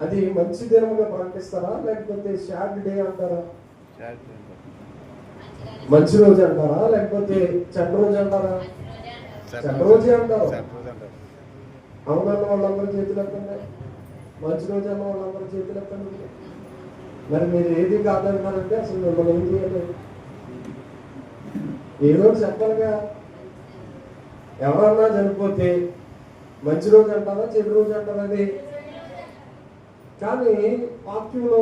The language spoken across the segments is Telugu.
అది మంచి దినముగా ప్రకటిస్తారా లేకపోతే షాడ్ డే అంటారా? మంచి రోజు అంటారా లేకపోతే చెడ్డ రోజు అంటారా? చెడ్డ రోజే అంటారు. అవునన్న వాళ్ళందరూ చేతులు ఎత్తండి. మంచి రోజు అన్న వాళ్ళందరూ చేతులు ఎత్తండి. మరి మీరు ఏది కాదన్నారంటే అసలు మిమ్మల్ని ఏం చేయాలి? ఏదో చెప్పాలిగా. ఎవరన్నా చనిపోతే మంచి రోజు అంటారా చెడు రోజు అంటారా? అది కానీ వాక్యంలో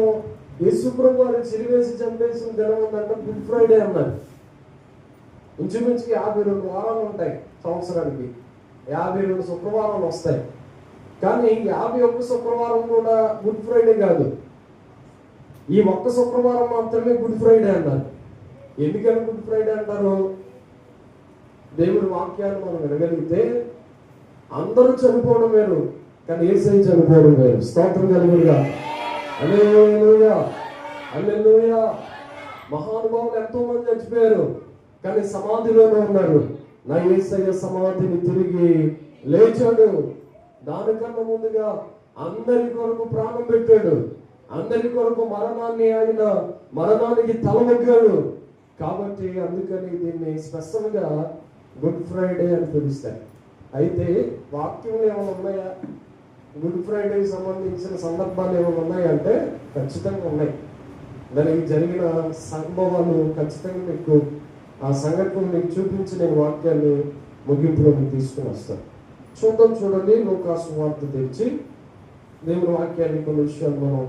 యేసుప్రభు వారు సిలువేసి చంపేసిన దినం ఉందంటే గుడ్ ఫ్రైడే అన్నారు. ఇంచుమించుకి 52 వారాలు ఉంటాయి సంవత్సరానికి. 52 శుక్రవారాలు వస్తాయి. కానీ 51 శుక్రవారం కూడా గుడ్ ఫ్రైడే కాదు. ఈ ఒక్క శుక్రవారం మాత్రమే గుడ్ ఫ్రైడే అన్నారు. ఎందుకని గుడ్ ఫ్రైడే అంటారు? దేవుడి వాక్యాన్ని మనం వినగలిగితే అందరూ చనిపోవడం వేరు, కానీ యేసయ్య చనిపోవడం వేరు. స్తోత్రం కలుగునుగా. హల్లెలూయా, హల్లెలూయా. మహానుభావులు ఎంతో మంది చచ్చిపోయారు, కానీ సమాధిలోనే ఉన్నారు. నా యేసయ్య సమాధిని తిరిగి లేచాడు. దానికన్నా ముందుగా అందరి కొరకు ప్రాణం పెట్టాడు. అందరి కొరకు ఆయన మరణానికి తలవొగ్గాడు. కాబట్టి అందుకని దీన్ని స్పెషల్గా గుడ్ ఫ్రైడే అని పిలుస్తారు. అయితే వాక్యంలో ఏమైనా ఉన్నాయా? గుడ్ ఫ్రైడేకి సంబంధించిన సందర్భాలు ఏమైనా ఉన్నాయంటే ఖచ్చితంగా ఉన్నాయి. దానికి జరిగిన సంభవాలు ఖచ్చితంగా మీకు ఆ సంఘటన మీకు చూపించి నేను వాక్యాన్ని ముగింపులో మీకు తీసుకుని వస్తాను. చూడండి లూకా సువార్త తెచ్చి దేవుని వాక్యాన్ని కొన్ని విషయాలు మనం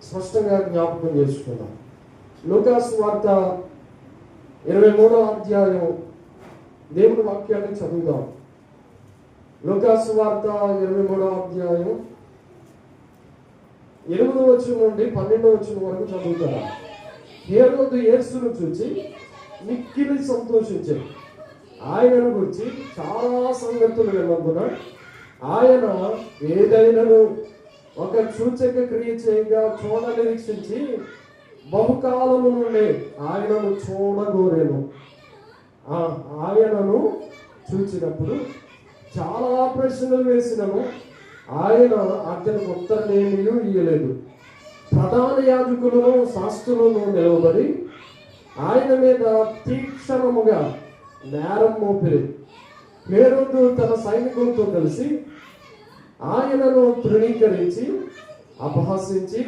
స్పష్టంగా జ్ఞాపకం చేసుకుందాం. లూకా సువార్త 23వ అధ్యాయం దేవుని వాక్యాన్ని చదువుదాం. లూకా సువార్త 23వ అధ్యాయం 8వ వచనం నుండి 12వ వచనం వరకు చదువుతారా? హేరోదు యేసును చూచి మిక్కిలి సంతోషించాడు. ఆయనను గురించి చాలా సంగతులు విన్నందున ఆయన ఏదైనాను ఒక సూచక క్రియ చేయగా చూడ నిరీక్షించి బహుకాలము నుండి ఆయనను చూడగోరేను. ఆయనను చూచినప్పుడు చాలా ప్రశ్నలు వేసినను ఆయన అతనికి ఉత్తరమేమీ ఇయ్యలేదు. ప్రధాన యాజకులను శాస్త్రులను నిలవబడి ఆయన మీద తీక్షణముగా నేరం మోపిరి. హేరోదు తన సైనికులతో కలిసి ఆయనను తృణీకరించి అపహసించి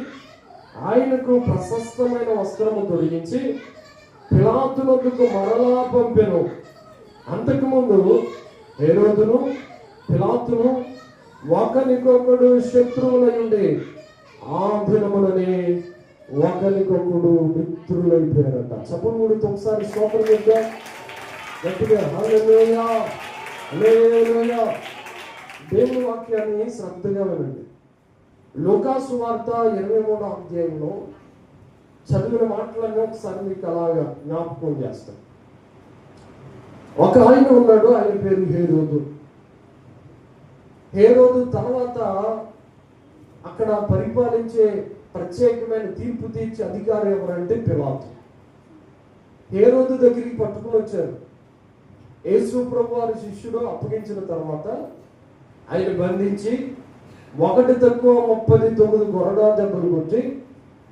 ఆయనకు ప్రశస్తమైన వస్త్రము తొడిగించి పిలాతునకు మరలా పంపెను. అంతకుముందు హేరోదును పిలాతును ఒకరికొకడు శత్రువులై ఉండి ఆ దినముననే ఒకరికొకడు మిత్రులైపోయారట. చప్పుడుగుడితో ఒకసారి స్తోత్రం చేద్దాం గట్టిగా. హల్లెలూయా, హల్లెలూయా. దేవుని వాక్యాన్ని శ్రద్ధగా వినండి. లూకా సువార్త 23వ అధ్యాయంలో చదివిన మాటలన్నీ ఒకసారి మీకు అలాగా జ్ఞాపకం చేస్తాను. ఒక ఆయన ఉన్నాడు, ఆయన పేరు హేరోదు. హేరోదు తర్వాత అక్కడ పరిపాలించే ప్రత్యేకమైన తీర్పు తీర్చే అధికారి ఎవరంటే పిలాతు. హేరోదు దగ్గరికి పట్టుకుని వచ్చారు. యేసు ప్రభు వారి శిష్యుడు అప్పగించిన తర్వాత ఆయన బంధించి 1-39 కొరడా దెబ్బలు కొట్టి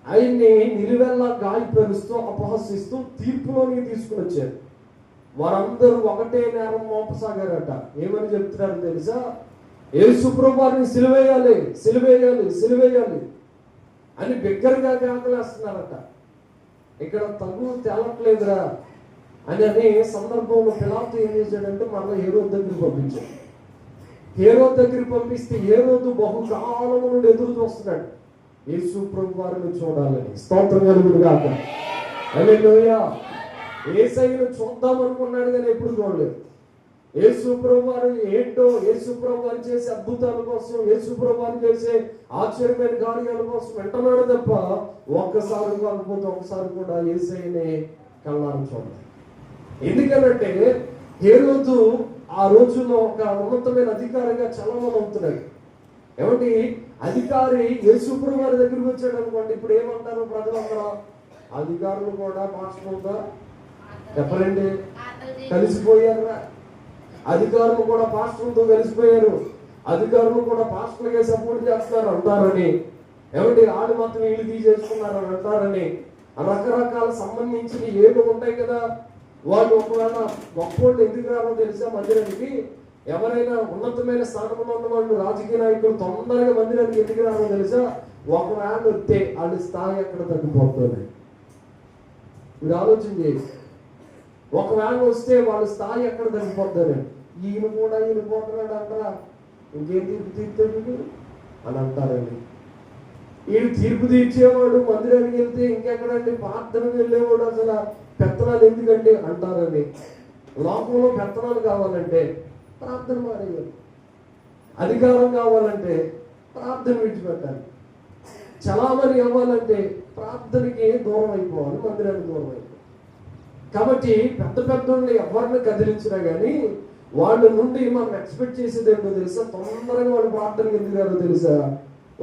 ఆయన్ని నిలువెల్లా గాయపరుస్తూ అపహసిస్తూ తీర్పులోనికి తీసుకుని వచ్చారు. వారందరూ ఒకటే నేరం మోపసాగారట. ఏమని చెప్తున్నారు తెలుసా? యేసు ప్రభు వారిని సిలువేయాలి, సిలువేయాలి, సిలువేయాలి అని బిగ్గరగా కేకలేస్తున్నారట. ఇక్కడ తగు తేలట్లేదురా అని సందర్భంలో పిలాతు ఏం చేశాడంటే మరలా హేరోదు దగ్గరికి పంపించాడు. హేరోదు దగ్గరికి పంపిస్తే హేరోదు బహుకాలము నుండి ఎదురు చూస్తున్నాడు యేసు ప్రభు వారిని చూడాలని. స్తోత్రం కలుగును గాక. హల్లెలూయా. యేసయ్యను చూద్దాం అనుకున్నాడు కానీ ఎప్పుడు చూడలేదు. యేసు ప్రభు వారు ఏంటో, యేసు ప్రభు వారు చేసే అద్భుతాల కోసం, యేసు ప్రభు వారు చేసే ఆశ్చర్యమైన కార్యాల కోసం వింటున్నాడు తప్ప ఒక్కసారి కాకపోతే ఒకసారి కూడా యేసయ్యని కళ్ళారు చూడాలి. ఎందుకనంటే హేరోదు ఆ రోజుల్లో ఒక ఉన్నతమైన అధికారిగా చలనం అవుతున్నాడు. ఏమంటే అధికారి యేసు ప్రభు వారి దగ్గరికి వచ్చాడు అనుకోండి, ఇప్పుడు ఏమంటారు ప్రజలందరూ? అధికారులు కూడా పాస్టర్లతో చెప్పరండి కలిసిపోయారా? అధికారులు కూడా పాస్టర్లతో కలిసిపోయారు, అధికారులు కూడా పాస్టర్లుగా సపోర్ట్ చేస్తారు అంటారని ఏమంటే ఆడు మాత్రం ఇల్లు తీసేసుకున్నారని అంటారని రకరకాల సంబంధించిన ఏమి ఉంటాయి కదా. వాళ్ళు ఒకవేళ గొప్పోళ్ళు ఎందుకు రావో తెలుసా మందిరానికి? ఎవరైనా ఉన్నతమైన స్థానంలో ఉన్న వాళ్ళు, రాజకీయ నాయకులు తొందరగా మందిరానికి ఎందుకు రావో తెలుసా? ఒకవేళ వస్తే వాళ్ళ స్థాయి ఎక్కడ తగ్గిపోతుంది. మీరు ఆలోచన చేసి, ఒకవేళ వస్తే వాళ్ళ స్థాయి ఎక్కడ తగ్గిపోతుంది. ఈయన కూడా ఈయన పోతున్నాడు అంటారా, ఇంకేం తీర్పు తీర్చాడు అని అంటారండి. ఈయన తీర్పు తీర్చేవాడు మందిరానికి వెళ్తే ఇంకెక్కడండి ప్రార్థనకు వెళ్ళేవాడు అసలు పెత్తనాలు ఎందుకండి అంటారని. లోకంలో పెత్తనాలు కావాలంటే ప్రార్థన మానేయాలి, అధికారం కావాలంటే ప్రార్థన విడిచిపెట్టాలి, చలామణి అవ్వాలంటే ప్రార్థనకి దూరం అయిపోవాలి, మందిరానికి దూరం అయిపోవాలి. కాబట్టి పెద్ద పెద్దోళ్ళని ఎవరిని కదిలించినా కానీ వాళ్ళ నుండి మనం ఎక్స్పెక్ట్ చేసేది ఏంటో తెలుసా? తొందరగా వాళ్ళు ప్రార్థనకి ఎందుకు తెలుసా?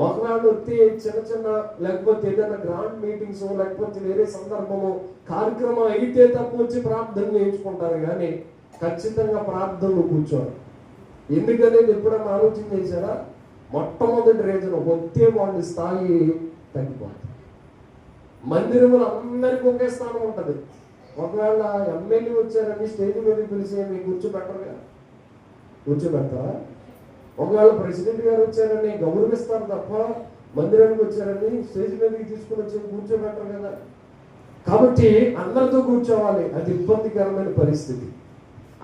ఒకవేళ వచ్చి చిన్న చిన్న లేకపోతే ఏదైనా గ్రాండ్ మీటింగ్స్ లేకపోతే వేరే సందర్భము కార్యక్రమం అయితే తప్ప వచ్చి ప్రార్థన చేయించుకుంటారు, కానీ ఖచ్చితంగా ప్రార్థనలు కూర్చోరు. ఎందుకనేది ఎప్పుడన్నా ఆలోచన చేశారా? మొట్టమొదటి రీజన్ వచ్చే వాళ్ళ స్థాయి తగ్గిపోతుంది. మందిరంలో అందరికీ ఒకే స్థానం ఉంటుంది. ఒకవేళ ఎమ్మెల్యే వచ్చారని స్టేజ్ మీద పిలిచి మీకు కూర్చోబెట్టరుగా, కూర్చోబెడతారా? ఒకవేళ ప్రెసిడెంట్ గారు వచ్చారని గౌరవిస్తారు తప్ప మందిరానికి వచ్చారని స్టేజ్ మీదకి తీసుకుని వచ్చి కూర్చోబెట్టరు కదా. కాబట్టి అందరితో కూర్చోవాలి, అది ఇబ్బందికరమైన పరిస్థితి.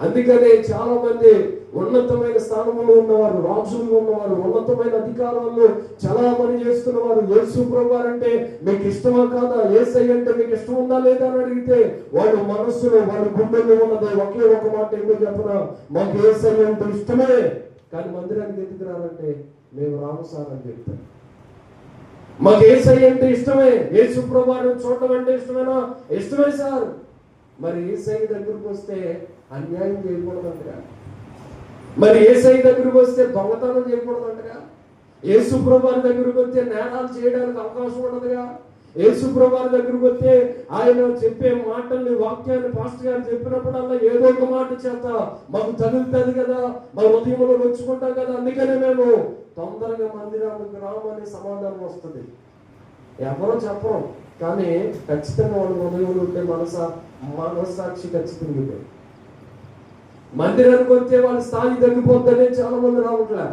అందుకనే చాలా మంది ఉన్నతమైన స్థానంలో ఉన్నవారు, రాజులు ఉన్నవారు, ఉన్నతమైన అధికారాల్లో చలామణి చేస్తున్నవారు యేసు ప్రభువు అంటే మీకు ఇష్టమా కాదా, యేసయ్య అంటే మీకు ఇష్టం ఉందా లేదా అని అడిగితే వాడు మనస్సులో వాడు గుండెల్లో ఉన్నది ఒకే ఒక మాట ఎందుకు చెప్పనా, మాకు యేసయ్య అంటే ఇష్టమే, కానీ మందిరానికి ఎందుకు రాలంటే మేము రాము సార్ అని చెప్తాను. మాకు యేసయ్య అంటే ఇష్టమే, యేసు ప్రభువును చూడటం అంటే ఇష్టమేనా? ఇష్టమే సార్. మరి యేసయ్య దగ్గరకు వస్తే అన్యాయం చేయకూడదంటగా, మరి యేసయ్య దగ్గరకు వస్తే దొంగతనం చేయకూడదంటగా, యేసు ప్రభువు దగ్గరకు వస్తే నేరాలు చేయడానికి అవకాశం ఉండదుగా, యేసు ప్రభువు దగ్గరకు వస్తే ఆయన చెప్పే మాటల్ని వాక్యాన్ని పాస్టర్ గారు చెప్పినప్పుడల్లా ఏదో ఒక మాట చేత మాకు తగులుతుంది కదా, మా హృదయంలో వచ్చుకుంటాం కదా, అందుకనే మేము తొందరగా మందిరానికి రామనే సమాధానం వస్తుంది. ఎవరో చెప్పరు, కానీ ఖచ్చితంగా వాళ్ళ హృదయంలో ఉంటే మనస్సాక్షి ఖచ్చితంగా మందిరానికి వస్తే వాళ్ళ స్థాయి తగ్గిపోద్దనే చాలా మంది రావట్లే.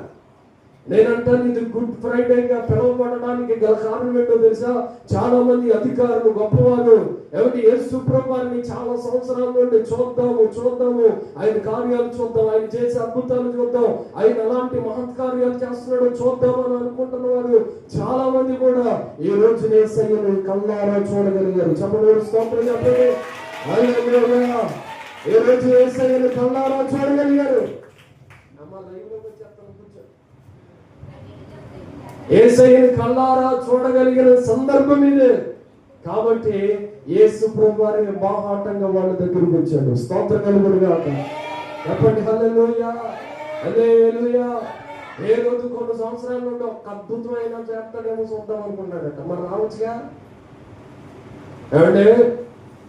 నేనంటాను ఇది గుడ్ ఫ్రైడేగా పిలువబడడానికి గల కారణం ఏంటో తెలుసా? చాలా మంది అధికారులు గొప్పవారు ఎవరి యేసు ప్రభువుని చాలా సంవత్సరాల నుండి చూద్దాము ఆయన కార్యాలు చూద్దాం, ఆయన చేసే అద్భుతాలు చూద్దాం, ఆయన అలాంటి మహత్కార్యాలు చేస్తున్నాడు చూద్దాం అని అనుకుంటున్న వారు చాలా మంది కూడా ఈ రోజు యేసయ్యను కళ్ళారా చూడగలిగారు. చెప్పండి స్తోత్రం చెప్పండి. హల్లెలూయా. ఈ రోజు యేసయ్యను కళ్ళారా చూడగలిగారు. యేసయ్యను కళ్ళారా చూడగలిగిన సందర్భం ఇదే. కాబట్టి యేసు ప్రభువుని బాహాటంగా వాళ్ళ దగ్గరకు వచ్చాడు. స్తోత్రం కలుగునుగాక. చెప్పండి హల్లెలూయా, హల్లెలూయా. ఏ రోజు కొన్ని సంవత్సరాల నుండి ఒక అద్భుతమైన చేస్తాడేమో చూద్దాం అనుకున్నాడట, మరి రావచ్చుగా. ఏమంటే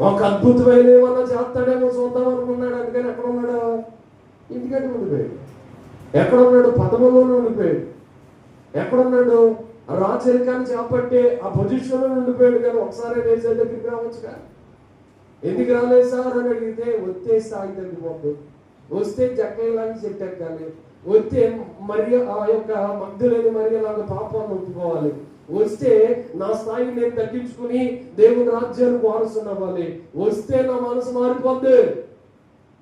ఒక అద్భుతమైన ఏమన్నా చేస్తాడేమో చూద్దాం అనుకున్నాడు. అందుకని ఎక్కడ ఉన్నాడు? ఇంటికంటే ఉండిపోయాడు. ఎక్కడ ఉన్నాడు? పదములోనే ఉండిపోయాడు. ఎక్కడున్నాడు? రాజరికాన్ని చేపట్టే ఆ పొజిషన్లో ఉండిపోయాడు. కానీ ఒకసారి యేసయ్య దగ్గరికి రావచ్చుగా. ఎందుకు రాలేదు సార్ అని అడిగితే వస్తే స్థాయి తగ్గిపోద్దు, వస్తే జక్కయ్యలాగా చెట్టెక్కాలి, వస్తే మరి ఆ యొక్క మగ్ధులేని మరియలాగా పాపాన్ని ఒప్పుకోవాలి, వస్తే నా స్థాయిని నేను తగ్గించుకుని దేవుని రాజ్యానికి వారసుని అవ్వాలి, వస్తే నా మనసు మారిపోద్దు.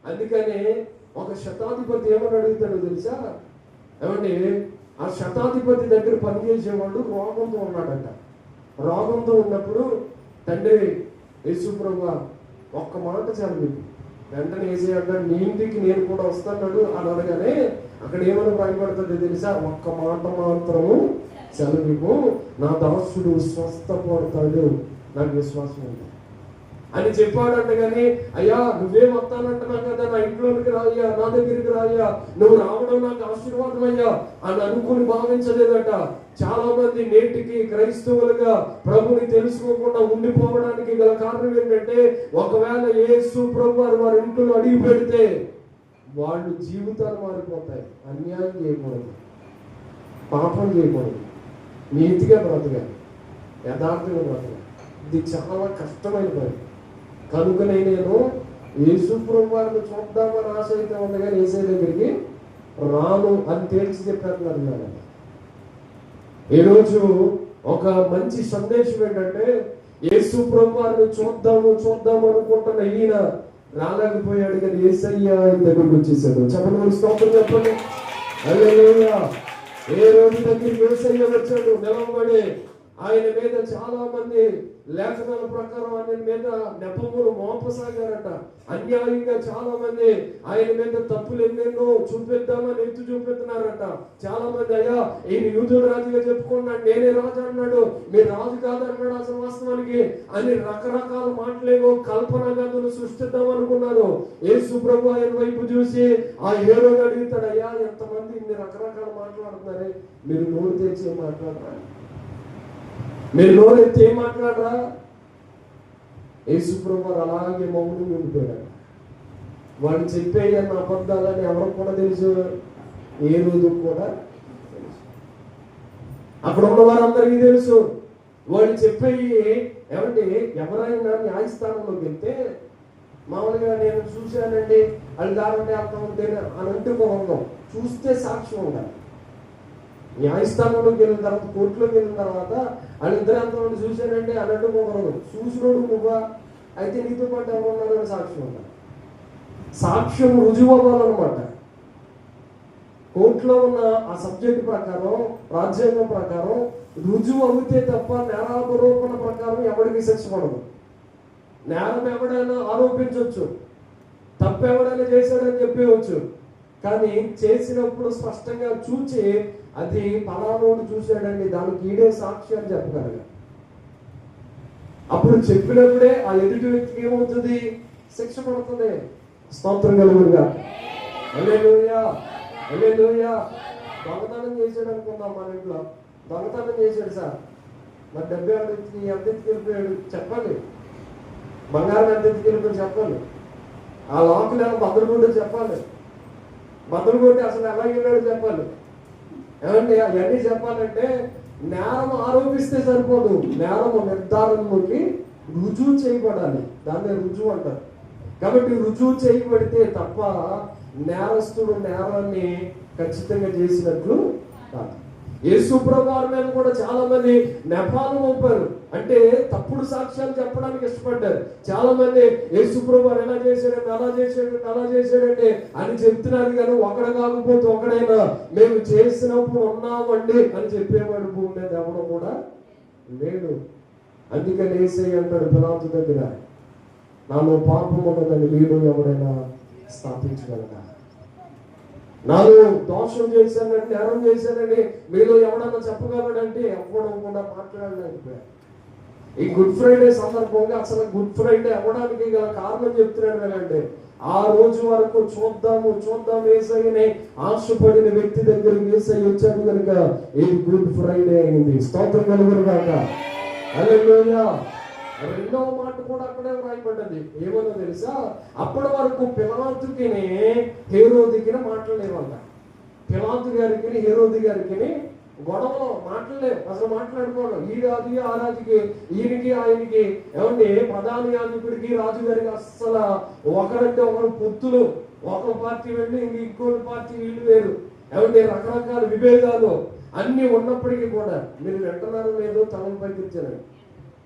అందుకనే ఒక శతాధిపతి ఏమని అడుగుతాడో తెలుసా? ఏమండి, ఆ శతాధిపతి దగ్గర పనిచేసేవాడు రోగంతో ఉన్నాడట. రోగంతో ఉన్నప్పుడు తండ్రి యేసు ప్రభువా ఒక్క మాట చదివి వెంటనే యేసయ్య నీ ఇంటికి నేను కూడా వస్తాడు అని అనగానే అక్కడ ఏమని భయపడుతుందో తెలుసా? ఒక్క మాట మాత్రము చదువు, నా దాసుడు స్వస్థపడతాడు, నాకు విశ్వాసం ఉంది అని చెప్పాడంట. కానీ అయ్యా నువ్వే వస్తానంటున్నావు కదా, నా ఇంట్లోకి రాయ్యా, నా దగ్గరికి రాయ్యా, నువ్వు రావడం నాకు ఆశీర్వాదం అయ్యా అని అనుకుని భావించలేదట. చాలా మంది నేటికి క్రైస్తవులుగా ప్రభుని తెలుసుకోకుండా ఉండిపోవడానికి గల కారణం ఏంటంటే, ఒకవేళ యేసు ప్రభువు వారి ఇంట్లో అడిగి పెడితే వాళ్ళు జీవితాలు మారిపోతాయి. అన్యాయం చేయకూడదు, పాపం చేయకూడదు, నీతిగా బ్రతకాలి, యథార్థంగా బ్రతకాలి. ఇది చాలా కష్టమైన పని. కనుకనే నేను యేసు ప్రభువు వారిని చూద్దామని ఆశ అయితే ఉంది, కానీ యేసయ్య దగ్గరికి రాను అని తేల్చి చెప్పేస్తున్నారు. ఈరోజు ఒక మంచి సందేశం ఏంటంటే, యేసు ప్రభువు వారిని చూద్దాము అనుకుంటున్న ఈయన రాలేకపోయాడు, కానీ యేసయ్య ఆయన దగ్గరికి వచ్చేసాడు. చెప్పండి, స్తోత్రం చెప్పండి. హల్లెలూయా. ఏ రోజు దగ్గరికి యేసయ్య వచ్చాడు, నిలవబడి ఆయన మీద చాలా మంది లేఖనాల ప్రకారం ఆయన మీద నెపములు మోపసాగారట. అన్యాయంగా చాలా మంది ఆయన మీద తప్పులు ఎన్నెన్నో చూపిద్దామని ఎత్తు చూపిస్తున్నారట. చాలా మంది, అయ్యా ఈయన యూదుల రాజుగా చెప్పుకున్నాడు, నేనే రాజు అన్నాడు, మీరు రాజు కాదన్నాడు అసలు వాస్తవానికి అని రకరకాల మాటలేవో కల్పన గదులు సృష్టిద్దాం అనుకున్నారు. యేసు ప్రభు ఆయన వైపు చూసి ఆ హేరోని అడుగుతాడు, అయ్యా ఎంతమంది ఇన్ని రకరకాల మాట్లాడుతున్నారే, మీరు నోరు తెచ్చి ఏం మాట్లాడరా, మీరు నోరెత్తి ఏం మాట్లాడరా? యేసు ప్రభు అలాగే మౌనం ఉండిపోయాడు. వాడు చెప్పేయన్న అబద్ధాలని ఎవరికి కూడా తెలుసు, ఏ రోజు కూడా తెలుసు. అక్కడ ఉన్న వారందరికీ తెలుసు. వాడు చెప్పేయి ఏమంటే, ఎవరైనా న్యాయస్థానంలోకి వెళ్తే మామూలుగా నేను చూశానండి అది దారంటే అర్థం ఉంటే అని అంటుకోవడం, చూస్తే సాక్ష్యం ఉండాలి. న్యాయస్థానంలోకి వెళ్ళిన తర్వాత, కోర్టులోకి వెళ్ళిన తర్వాత వాళ్ళిద్దరు ఎంతమంది చూశానంటే అని అంటుకోకూడదు. చూసినోడు నువ్వా, అయితే నీతో పాటు ఎవరు ఉన్నారని సాక్ష్యం ఉండాలి. సాక్ష్యం రుజువు అవ్వాలన్నమాట. కోర్టులో ఉన్న ఆ సబ్జెక్ట్ ప్రకారం, రాజ్యాంగం ప్రకారం రుజువు అవుతే తప్ప నేరారోపణ ప్రకారం ఎవరికి శిక్ష పడదు. నేరం ఎవడైనా ఆరోపించవచ్చు, తప్పు ఎవడైనా చేశాడని చెప్పవచ్చు, కానీ చేసినప్పుడు స్పష్టంగా చూచి అది పలానోడు చూశాడండి, దానికి ఈడే సాక్షి అని చెప్పగలగా. అప్పుడు చెప్పినప్పుడే ఆ ఎదుటి వ్యక్తికి ఏమవుతుంది, శిక్ష పడుతుంది. స్తోత్రం కలుగునుగా. హల్లెలూయా, హల్లెలూయా. దొంగతనం చేశాడు అనుకుందాం, మన ఇంట్లో దొంగతనం చేశాడు సార్, మరి డబ్బు ఎంత ఎత్తుకెళ్ళిపోయాడు చెప్పాలి, బంగారం ఎంత ఎత్తుకెళ్ళిపోయాడు చెప్పాలి, ఆ లాకులు ఎలా బద్దలు కొట్టి చెప్పాలి, బద్దలు కొట్టి అసలు ఎలా వెళ్ళాడు చెప్పాలి. ఏమంటే అవన్నీ చెప్పాలంటే నేరం ఆరోపిస్తే సరిపోదు, నేరం నిర్ధారణలోకి రుజువు చేయబడాలి, దాన్ని రుజువు అంటారు. కాబట్టి రుజువు చేయబడితే తప్ప నేరస్తుడు నేరాన్ని ఖచ్చితంగా చేసినట్లు కాదు. యేసు ప్రభువు వారి మీద కూడా చాలా మంది నెపాలు మోపారు, అంటే తప్పుడు సాక్ష్యాలు చెప్పడానికి ఇష్టపడ్డారు. చాలా మంది యేసు ప్రభువు వారు ఎలా చేశాడంటే అలా చేశాడంటే అని చెప్తున్నారు, కానీ ఒకడు కాకపోతే ఒకడైనా మేము చేసినప్పుడు ఉన్నామండి అని చెప్పేవాడు భూమి మీద ఎవడో కూడా లేడు. అందుకని యేసయ్య అంటాడు పిలాతు దగ్గర, నాలో పాపం ఉన్నదని వీడు ఎవడైనా స్థాపించగలరా? నాలో దోషం చేశానండి, నేరం చేశానండి మీలో ఎవడన్నా చెప్పగలడంటే ఎవడం కూడా మాట్లాడలేకపోయారు. ఈ గుడ్ ఫ్రైడే సందర్భంగా అసలు గుడ్ ఫ్రైడే అవ్వడానికి గల కారణం చెప్తున్నాడు కదండి. ఆ రోజు వరకు చూద్దాం యేసయ్యని ఆశపడిన వ్యక్తి దగ్గరికి యేసయ్య వచ్చాడు కనుక ఇది గుడ్ ఫ్రైడే అయింది. స్తోత్రం కలుగునుగాక. హల్లెలూయా. రెండవ మాట కూడా అక్కడే రాయబడ్డది. ఏమన్నా తెలుసా, అప్పటి వరకు పిలాతుకి హేరోదికి మాట్లాడలేవంట. పిలాతు గారికి హేరోది గారికి గొడవలో మాట్లాడలేదు, అసలు మాట్లాడుకోవడం. ఈ రాజు ఆ రాజుకి, ఈయనకి ఆయనకి, ఏమంటే ప్రధాన యాజకుడికి రాజుగారికి అస్సలు ఒకరంటే ఒకరు పొత్తులు, ఒక పార్టీ వెళ్ళి ఇంకో పార్టీ వీళ్ళు వేరు, ఏమంటే రకరకాల విభేదాలు అన్ని ఉన్నప్పటికీ కూడా మీరు వింటున్నారో లేదో తలపైకి ఇచ్చారు.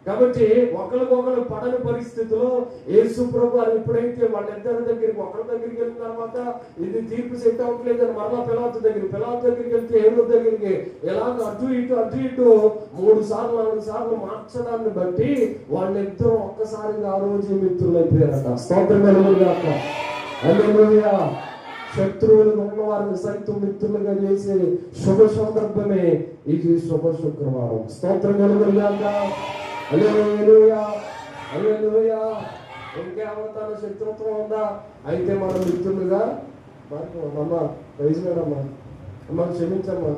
కాబట్టి ఒకరికొకరు పడని పరిస్థితిలో యేసు ప్రభు ఎప్పుడైతే వాళ్ళిద్దరి దగ్గరికి ఒకరి దగ్గరికి వెళ్ళిన తర్వాత ఇది తీర్పు సెట్ అవ్వట్లేదని మరలా పిలాతు దగ్గరికి వెళ్తే హేరోదు దగ్గరికి ఎలాగ అటు ఇటు 3 సార్లు 4 సార్లు మార్చడాన్ని బట్టి వాళ్ళిద్దరూ ఒక్కసారిగా ఆ రోజు మిత్రులు అయిపోయారట. స్తోత్రం కలుగునుగాక. హల్లెలూయా. శత్రువులుగా ఉన్న వారిని సైతం మిత్రులుగా చేసే శుభ సందర్భమే ఇది, శుభ శుక్రవారం. స్తోత్రం కలుగునుగాక. హల్లెలూయా, హల్లెలూయా. ఇంకేమవుతా శత్రుత్వం ఉందా? అయితే మనం మిత్రులుగా అమ్మా వయసులేడమ్మా, అమ్మ క్షమించమ్మా,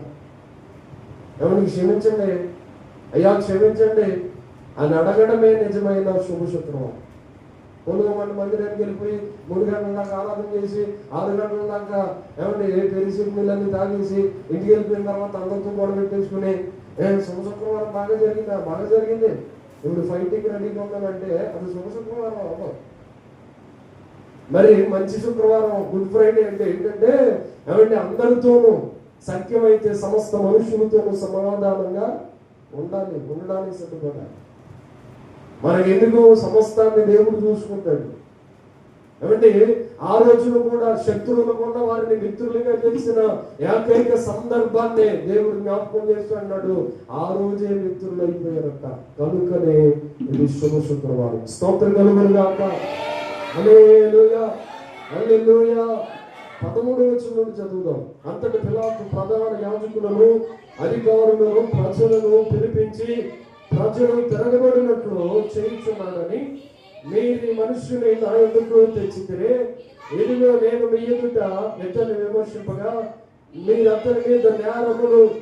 ఎవరికి క్షమించండి అయ్యా క్షమించండి అని అడగడమే నిజమైన శుభ శుక్రవారం. 4 మందిరానికి వెళ్ళిపోయి 3 గంటల దాకా ఆరాధన చేసి 6 గంటల దాకా ఏమంటే పెరిసి నీళ్ళని తాగేసి ఇంటికి వెళ్ళిపోయిన తర్వాత అందరితో గొడవ పెట్టేసుకుని శుభ శుక్రవారం బాగా జరిగిందా? బాగా జరిగింది. ఇప్పుడు ఫైటింగ్ రెడీగా ఉన్నానంటే అది శుభ శుక్రవారం అవ్వదు. మరి మంచి శుక్రవారం గుడ్ ఫ్రైడే అంటే ఏంటంటే ఏమంటే అందరితోనూ సఖ్యమైతే సమస్త మనుషులతోనూ సమాధానంగా ఉండడానికి సిద్ధపడాలి. మనకెందుకు సమస్తాన్ని దేవుడు చూసుకుంటాడు. ఏమంటే ఆ రోజులు కూడా శత్రువులు కూడా వారిని మిత్రులుగా చేసిన ఏకైక సందర్భాన్ని దేవుడు జ్ఞాపకం చేస్తూ అన్నాడు, ఆ రోజే మిత్రులు అయిపోయారట. కనుకనే ఇది శుభ శుక్రవారం. స్తోత్రం కలుగును గాక. హల్లెలూయా, హల్లెలూయా. 13వ వచనం నుండి చదువుదాం. అంతటి పిలాతు ప్రధాన యాజకులను అధికారులను ప్రజలను పిలిపించి, ప్రజలు తిరగబడినట్లు చేయించున్నానని మీరు ఈ మనుష్యుని నా ఎదుట తెచ్చితే, ఇదిగో నేను మీ ఎదుట ఇతన్ని విమర్శింపగా మీరు అతని మీద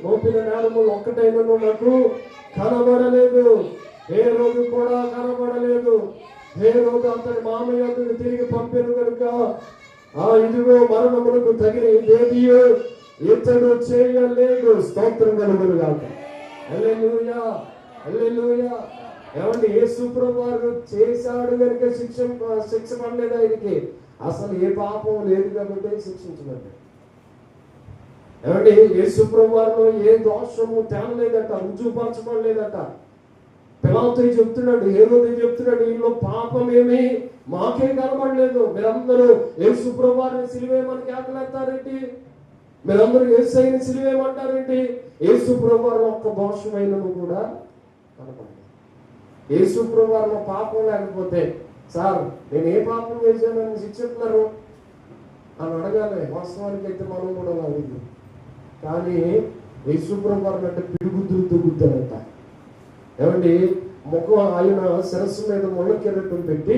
మోపిన నేరములు ఒక్కటైనను నాకు కనబడలేదు. ఏ రోజు కూడా కనబడలేదు. ఏ రోజు అతని మామయ్యకు తిరిగి పంపాను కనుక ఇదిగో మరణములకు తగిన ఇదేదియో ఇతడు చేయలేడు. స్తోత్రం కలుగును గాక. హల్లెలూయా, హల్లెలూయా. ఏమంటే యేసు ప్రభువు వారు చేశాడు కనుక శిక్ష పడలేదు ఆయనకి. అసలు ఏ పాపం లేదు కాబట్టి శిక్షించబడ్డాడు. ఏమంటే యేసు ప్రభువు వారిలో ఏ దోషము తేలలేదట, రుజువుపరచబడలేదట. పిలాతు చెప్తున్నాడు, హేరోదు చెప్తున్నాడు, వీళ్ళు పాపం ఏమి మాకే కనబడలేదు. మీరందరూ యేసు ప్రభువు వారిని సిలువేయమని కేకలేస్తారేంటి? మీరందరూ యేసయ్యని సిలువేయమంటారేంటి? యేసు ప్రభువు వారిలో ఒక్క దోషమైనను కూడా కనబడలేదు. యేసు ప్రభువు వారిలో పాపం లేకపోతే, సార్ నేను ఏ పాపం చేశానని శిక్షిస్తున్నారు అని అడగాలి. వాస్తవానికి అయితే మనం కూడా అడిగింది. కానీ యేసు ప్రభువు వారిని అంటే పిడుగుద్దులు దిగుతారట. ఏమండి, ముఖం ఆయన శిరస్సు మీద ముళ్ళ కిరీటం పెట్టి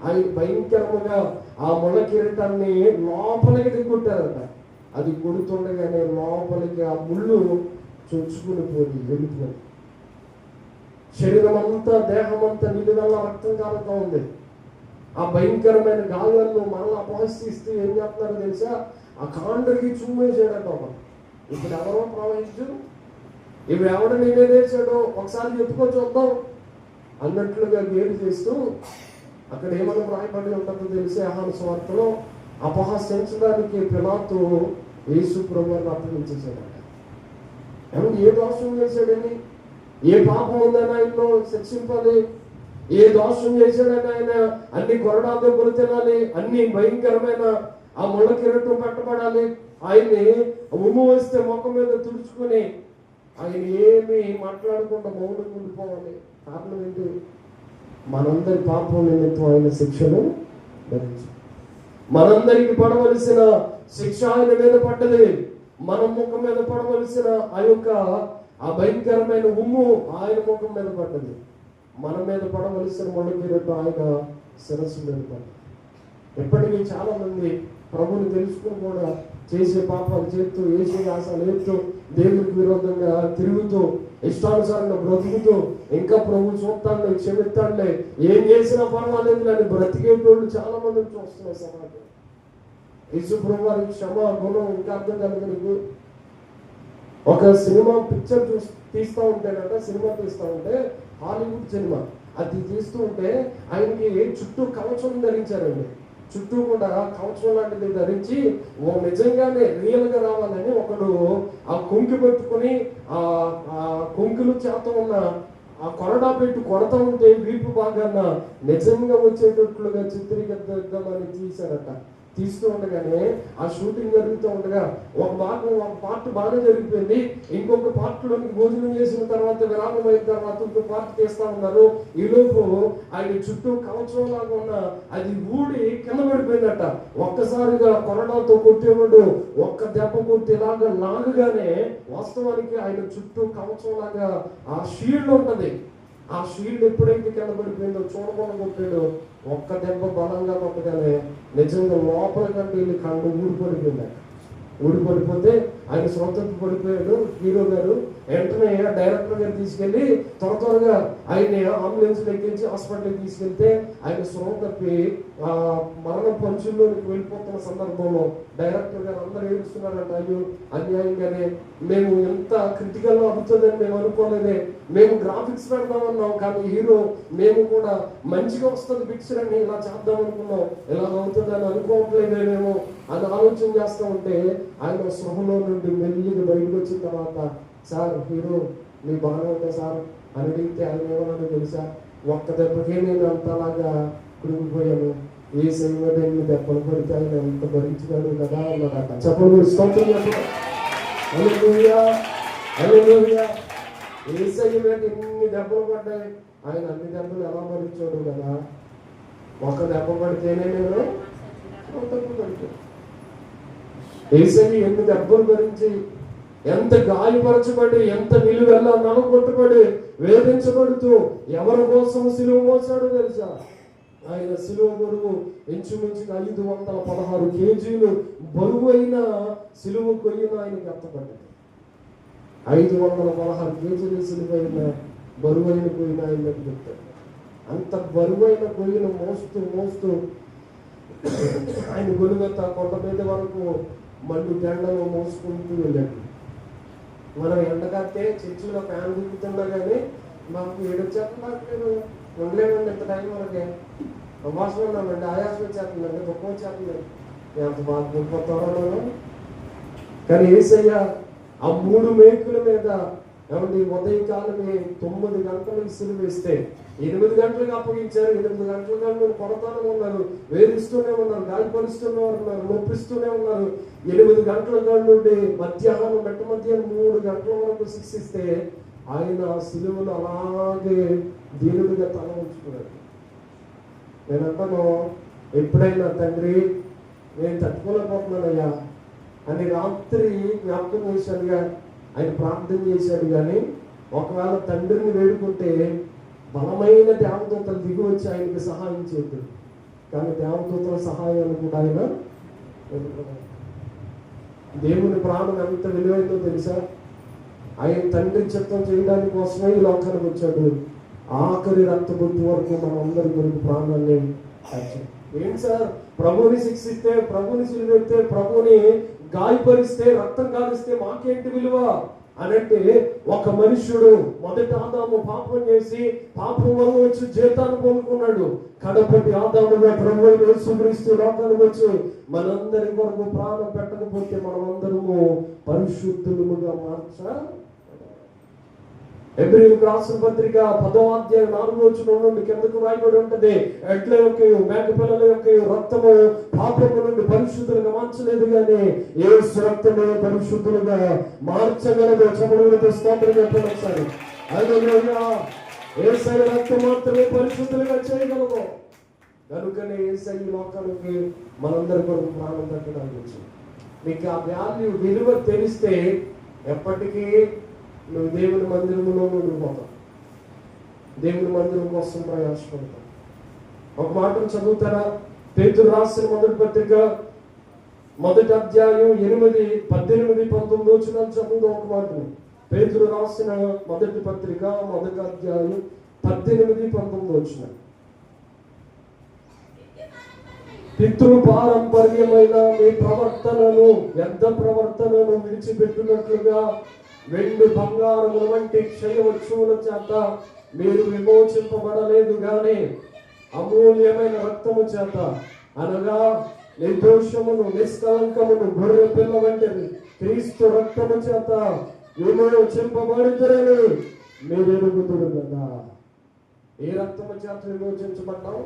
ఆయన భయంకరముగా ఆ ముళ్ళ కిరీటాన్ని లోపలికి దిగుంటారట. అది కొడుతుండగానే లోపలికి ఆ ముళ్ళు చొచ్చుకుని పోయి వెళ్ళిపోయి శరీరం అంతా, దేహం అంతా నిలువెల్ల రక్తం కారుతూ ఉంది. ఆ భయంకరమైన గాయాలను మరలా అపహసిస్తూ ఏం చేస్తున్నారో తెలుసా? ఆ కాండకి చుమ్మేసాడట. ఇప్పుడు ఎవరో ప్రవహించు, ఇప్పుడు ఎవడ నేనేదేశాడో ఒకసారి చెప్పుకో చూద్దాం అన్నట్లుగా గేరు చేస్తూ అక్కడ ఏమన్నా రాయబడి ఉంటుందో తెలిసే యోహాను సువార్తలో అపహాస్యించడానికి పిలాతు యేసు ప్రభువుని అప్పగించేశాడట. ఏమన్నా ఏ దోషం చేశాడని, ఏ పాపం ఉందని ఆయనలో శిక్షింపాలి, ఏ దోషం చేశాడని ఆయన అన్ని కొరడా దెబ్బలు తినాలి, అన్ని భయంకరమైన ఆ ముళ్ళ కిరీటం పెట్టబడాలి, ఆయన్ని ఉమ్ము వస్తే ముఖం మీద తుడుచుకుని ఆయన ఏమి మాట్లాడకుండా మౌనం ఉండిపోవాలి. కారణం ఏంటి? మనందరి పాపం నిమిత్తం ఆయన శిక్షను భరించాడు. మనందరికి పడవలసిన శిక్ష ఆయన మీద పడ్డది. మన ముఖం మీద పడవలసిన ఆ భయంకరమైన ఉమ్ము ఆయన ముఖం మీద పడ్డది. మన మీద పడవలసిన ముళ్ళ కిరీటం ఆయన శిరస్సు మీద పడ్డది. ఎప్పటికీ చాలా మంది ప్రభువుని తెలుసుకుని కూడా చేసే పాపాలు చేస్తూ, వేసే ఆశలు వేస్తూ, దేవుడికి విరోధంగా తిరుగుతూ, ఇష్టానుసారంగా బ్రతుకుతూ, ఇంకా ప్రభు చూస్తాడులే, క్షమిస్తాడులే, ఏం చేసినా పర్వాలేదు అని బ్రతికేటోళ్ళు చాలా మందిని చూస్తున్నారు సమాజం. యేసు ప్రభు వారి క్షమ గుణం ఇంకా అర్థం కనుక నీకు ఒక సినిమా పిక్చర్ తీస్తూ ఉంటేనట, సినిమా తీస్తూ ఉంటే హాలీవుడ్ సినిమా అది తీస్తూ ఉంటే ఆయనకి చుట్టూ కవచం ధరించారండి. చుట్టూ కూడా కవచం లాంటిది ధరించి నిజంగానే రియల్ గా రావాలని ఒకడు ఆ కొంకి పెట్టుకుని ఆ కొంకులు చేత ఉన్న ఆ కొరడా పెట్టి కొడతా ఉంటే వీపు బాగా నిజంగా వచ్చేటట్లుగా చిత్రీకరిద్దామని తీశారట. తీస్తూ ఉండగానే ఆ షూటింగ్ జరుగుతూ ఉండగా ఒక పార్ట్ బాగా జరిగిపోయింది. ఇంకొక పార్ట్లోని భోజనం చేసిన తర్వాత, విరామం అయిన తర్వాత ఇంకొక పార్ట్ తీస్తా ఉన్నారు. ఈలోపు ఆయన చుట్టూ కవచం లాగా ఉన్న అది ఊడి కింద పడిపోయిందట. ఒక్కసారిగా కొరడాతో కొట్టేవాడు ఒక్క దెబ్బ కొట్టి ఇలాగా లాగగానే వాస్తవానికి ఆయన చుట్టూ కవచం లాగా ఆ షీల్డ్ ఉంటది. ఆ షీల్డ్ ఎప్పుడైతే కింద పడిపోయిందో చూడకుండా కొట్టాడు. ఒక్క దెబ్బ బలంగా కొట్టగానే నిజంగా లోపల కంటే వీళ్ళు కళ్ళు ఊడిపడిపోయిందట. ఊడిపడిపోతే ఆయన శ్రోతకు పడిపోయాడు హీరో గారు. వెంటనే డైరెక్టర్ గారు తీసుకెళ్లి త్వరగా ఆయన్ని అంబులెన్స్ ఎక్కించి హాస్పిటల్కి తీసుకెళ్తే ఆయన స్పృహ తప్పి మరణ పంచుల్లోకి వెళ్ళిపోతున్న సందర్భంలో డైరెక్టర్ గారు అందరూ ఏడుస్తున్నారంట. అయ్యో అన్యాయంగానే, మేము ఎంత క్రిటికల్ అవుతుందని మేము అనుకోలేదే, మేము గ్రాఫిక్స్ పెడదామన్నాం కానీ హీరో మేము కూడా మంచిగా వస్తుంది పిక్చర్ అని ఇలా చేద్దాం అనుకున్నాం, ఇలా అవుతుందని అనుకోవట్లేదే మేము అని ఆలోచన చేస్తూ ఉంటే ఆయన స్పృహలో నుండి మెల్లిగా బయటకు వచ్చిన తర్వాత, సార్ హీరో మీ బాగానే ఉందా సార్ అని అడిగితే ఆయన ఏమన్నా తెలుసా, ఒక్క దెబ్బకే నేను అంతలాగా కురిగిపోయాను, ఏ సంగతి ఎన్ని దెబ్బలు పడితే ఆయన ఎంత భరించినాడు కదా అన్నాడట. చెప్పండి స్తోత్రం చెప్పండి. హల్లెలూయా హల్లెలూయా. యేసయ్య మీద ఎన్ని దెబ్బలు పడ్డాయి, ఆయన అన్ని దెబ్బలు ఎలా భరించాడు కదా. ఒక దెబ్బ పడితేనే నేను పడితే యేసయ్య ఎన్ని దెబ్బలు భరించి, ఎంత గాయపరచబడి, ఎంత నిలువెల్లా నలగొట్టబడి వేధించబడుతూ ఎవరి కోసం సిలువ మోసాడో తెలుసా. ఆయన సిలువ బరువు ఇంచుమించుగా 516 కేజీలు బరువు అయిన సిలువ కొయ్యను ఆయనకి ఎత్తపడ్డది. 516 కేజీలు సిలువ అయిన బరువు అయిన కొయ్యను ఆయనకి చెప్తాడు. అంత బరువైన కొయ్యను మోస్తూ మోస్తూ ఆయన గొలుగెత్త కొండ మీద వరకు మండు ఎండలో మోసుకుంటూ వెళ్ళాడు. మనం ఎండకత్తే చర్చిలో ఫ్యాన్ తిరుగుతున్నా కానీ మాకు ఏడొచ్చేస్తున్నాడు, ఉండలేమండి ఎంత టైం వరకే సంభాషణ ఉన్నామండి, ఆయాసం వచ్చేస్తుందండి, దుఃఖం వచ్చేస్తుంది, ఎంత బాగా దుఃఖపోతారో. కానీ యేసయ్య ఆ 3 మేకుల మీద ఏమండి ఉదయకాలమే 9 గంటలకు సిలువ వేస్తే 8 గంటలకు అప్పగించారు. 8 గంటలుగా మీరు కొడతానే ఉన్నారు, వేధిస్తూనే ఉన్నారు, గాయపరుస్తూనే ఉన్నారు, నొప్పిస్తూనే ఉన్నారు. 8 గంటల నుండి మధ్యాహ్నం మెట్ట మధ్యాహ్నం 3 గంటల వరకు శిక్షిస్తే ఆయన సిలువను అలాగే దీనుడిగా తల ఉంచుకున్నాడు. నేను అంటాను, ఎప్పుడైనా తండ్రి నేను తట్టుకోలేకపోతున్నానయ్యా అని రాత్రి జ్ఞాపకం చేశాడుగా, ఆయన ప్రార్థన చేశాడు. కానీ ఒకవేళ తండ్రిని వేడుకుంటే బలమైన దేవదూతలు దిగి వచ్చి ఆయనకి సహాయం చేద్దాం. కానీ దేవదూతల సహాయాన్ని కూడా ఆయన దేవుని ప్రాణం ఎంత విలువైందో తెలుసా. ఆయన తండ్రి చిత్తం చేయడానికి కోసమే ఈ లోకానికి వచ్చాడు. ఆఖరి రక్తబొట్టు వరకు మనం అందరి గురించి ప్రాణాన్ని ఏంటి సార్, ప్రభువుని శిక్షిస్తే, ప్రభువుని సిలువెత్తే, ప్రభువుని గాయపరిస్తే, రక్తం కాలిస్తే మాకేంటి విలువ అనంటే, ఒక మనుష్యుడు మొదటి ఆదాము పాపం చేసి పాపం వల్ల వచ్చి జీతాన్ని పొందుకున్నాడు. కడపటి ఆదాముగా ప్రభువు యేసుక్రీస్తు లోకానికి వచ్చి మనందరి కొరకు ప్రాణం పెట్టకపోతే మనమందరము పరిశుద్ధులుగా హెబ్రీయులకు రాసిన పత్రిక 10వ అధ్యాయం 4వ వచనం నుండి కిందకు రాయబడి ఉంటది, ఎడ్ల యొక్క మేకపిల్లల యొక్క రక్తము పాపము నుండి పరిశుద్ధులుగా మార్చలేదు కానీ యేసు రక్తము పరిశుద్ధులుగా మార్చగలదు. చమడులతో స్తోత్రం చెప్పండి ఒకసారి. హల్లెలూయా. యేసయ్య రక్తం మాత్రమే పరిశుద్ధులుగా చేయగలదు. కనుకనే యేసయ్య లోకానికి మనందరి కొరకు ప్రాణం పెట్టడానికి వచ్చింది. మీకు ఆ వాల్యూ విలువ తెలిస్తే ఎప్పటికీ నువ్వు దేవుని మందిరంలో ఉండిపోతావు, దేవుని మందిరం కోసం ప్రయాసపడతావు. ఒక మాటను చదువుతారా? పేతురు రాసిన మొదటి పత్రిక 1వ అధ్యాయం 8, 18, 19 వచనాలు చదువుతాం. ఒక మాటను పేతురు రాసిన మొదటి పత్రిక 1వ అధ్యాయం 18, 19 వచనాలు. పితృపారంపర్యమైన మీ ప్రవర్తనను, వ్యర్థ ప్రవర్తనను విడిచిపెట్టినట్లుగా వెండి బంగారముల వంటి క్షయ వస్తువుల చేత మీరు విమోచింపబడలేదు గాని అమూల్యమైన రక్తము చేత, అనగా నిర్దోషమును నిష్కలంకమును గొర్రె పిల్ల వంటి క్రీస్తు రక్తము చేత విమోచింపబడితేనే మీరు ఎరుగుదురు కదా. ఏ రక్తము చేత విమోచించబడ్డాం?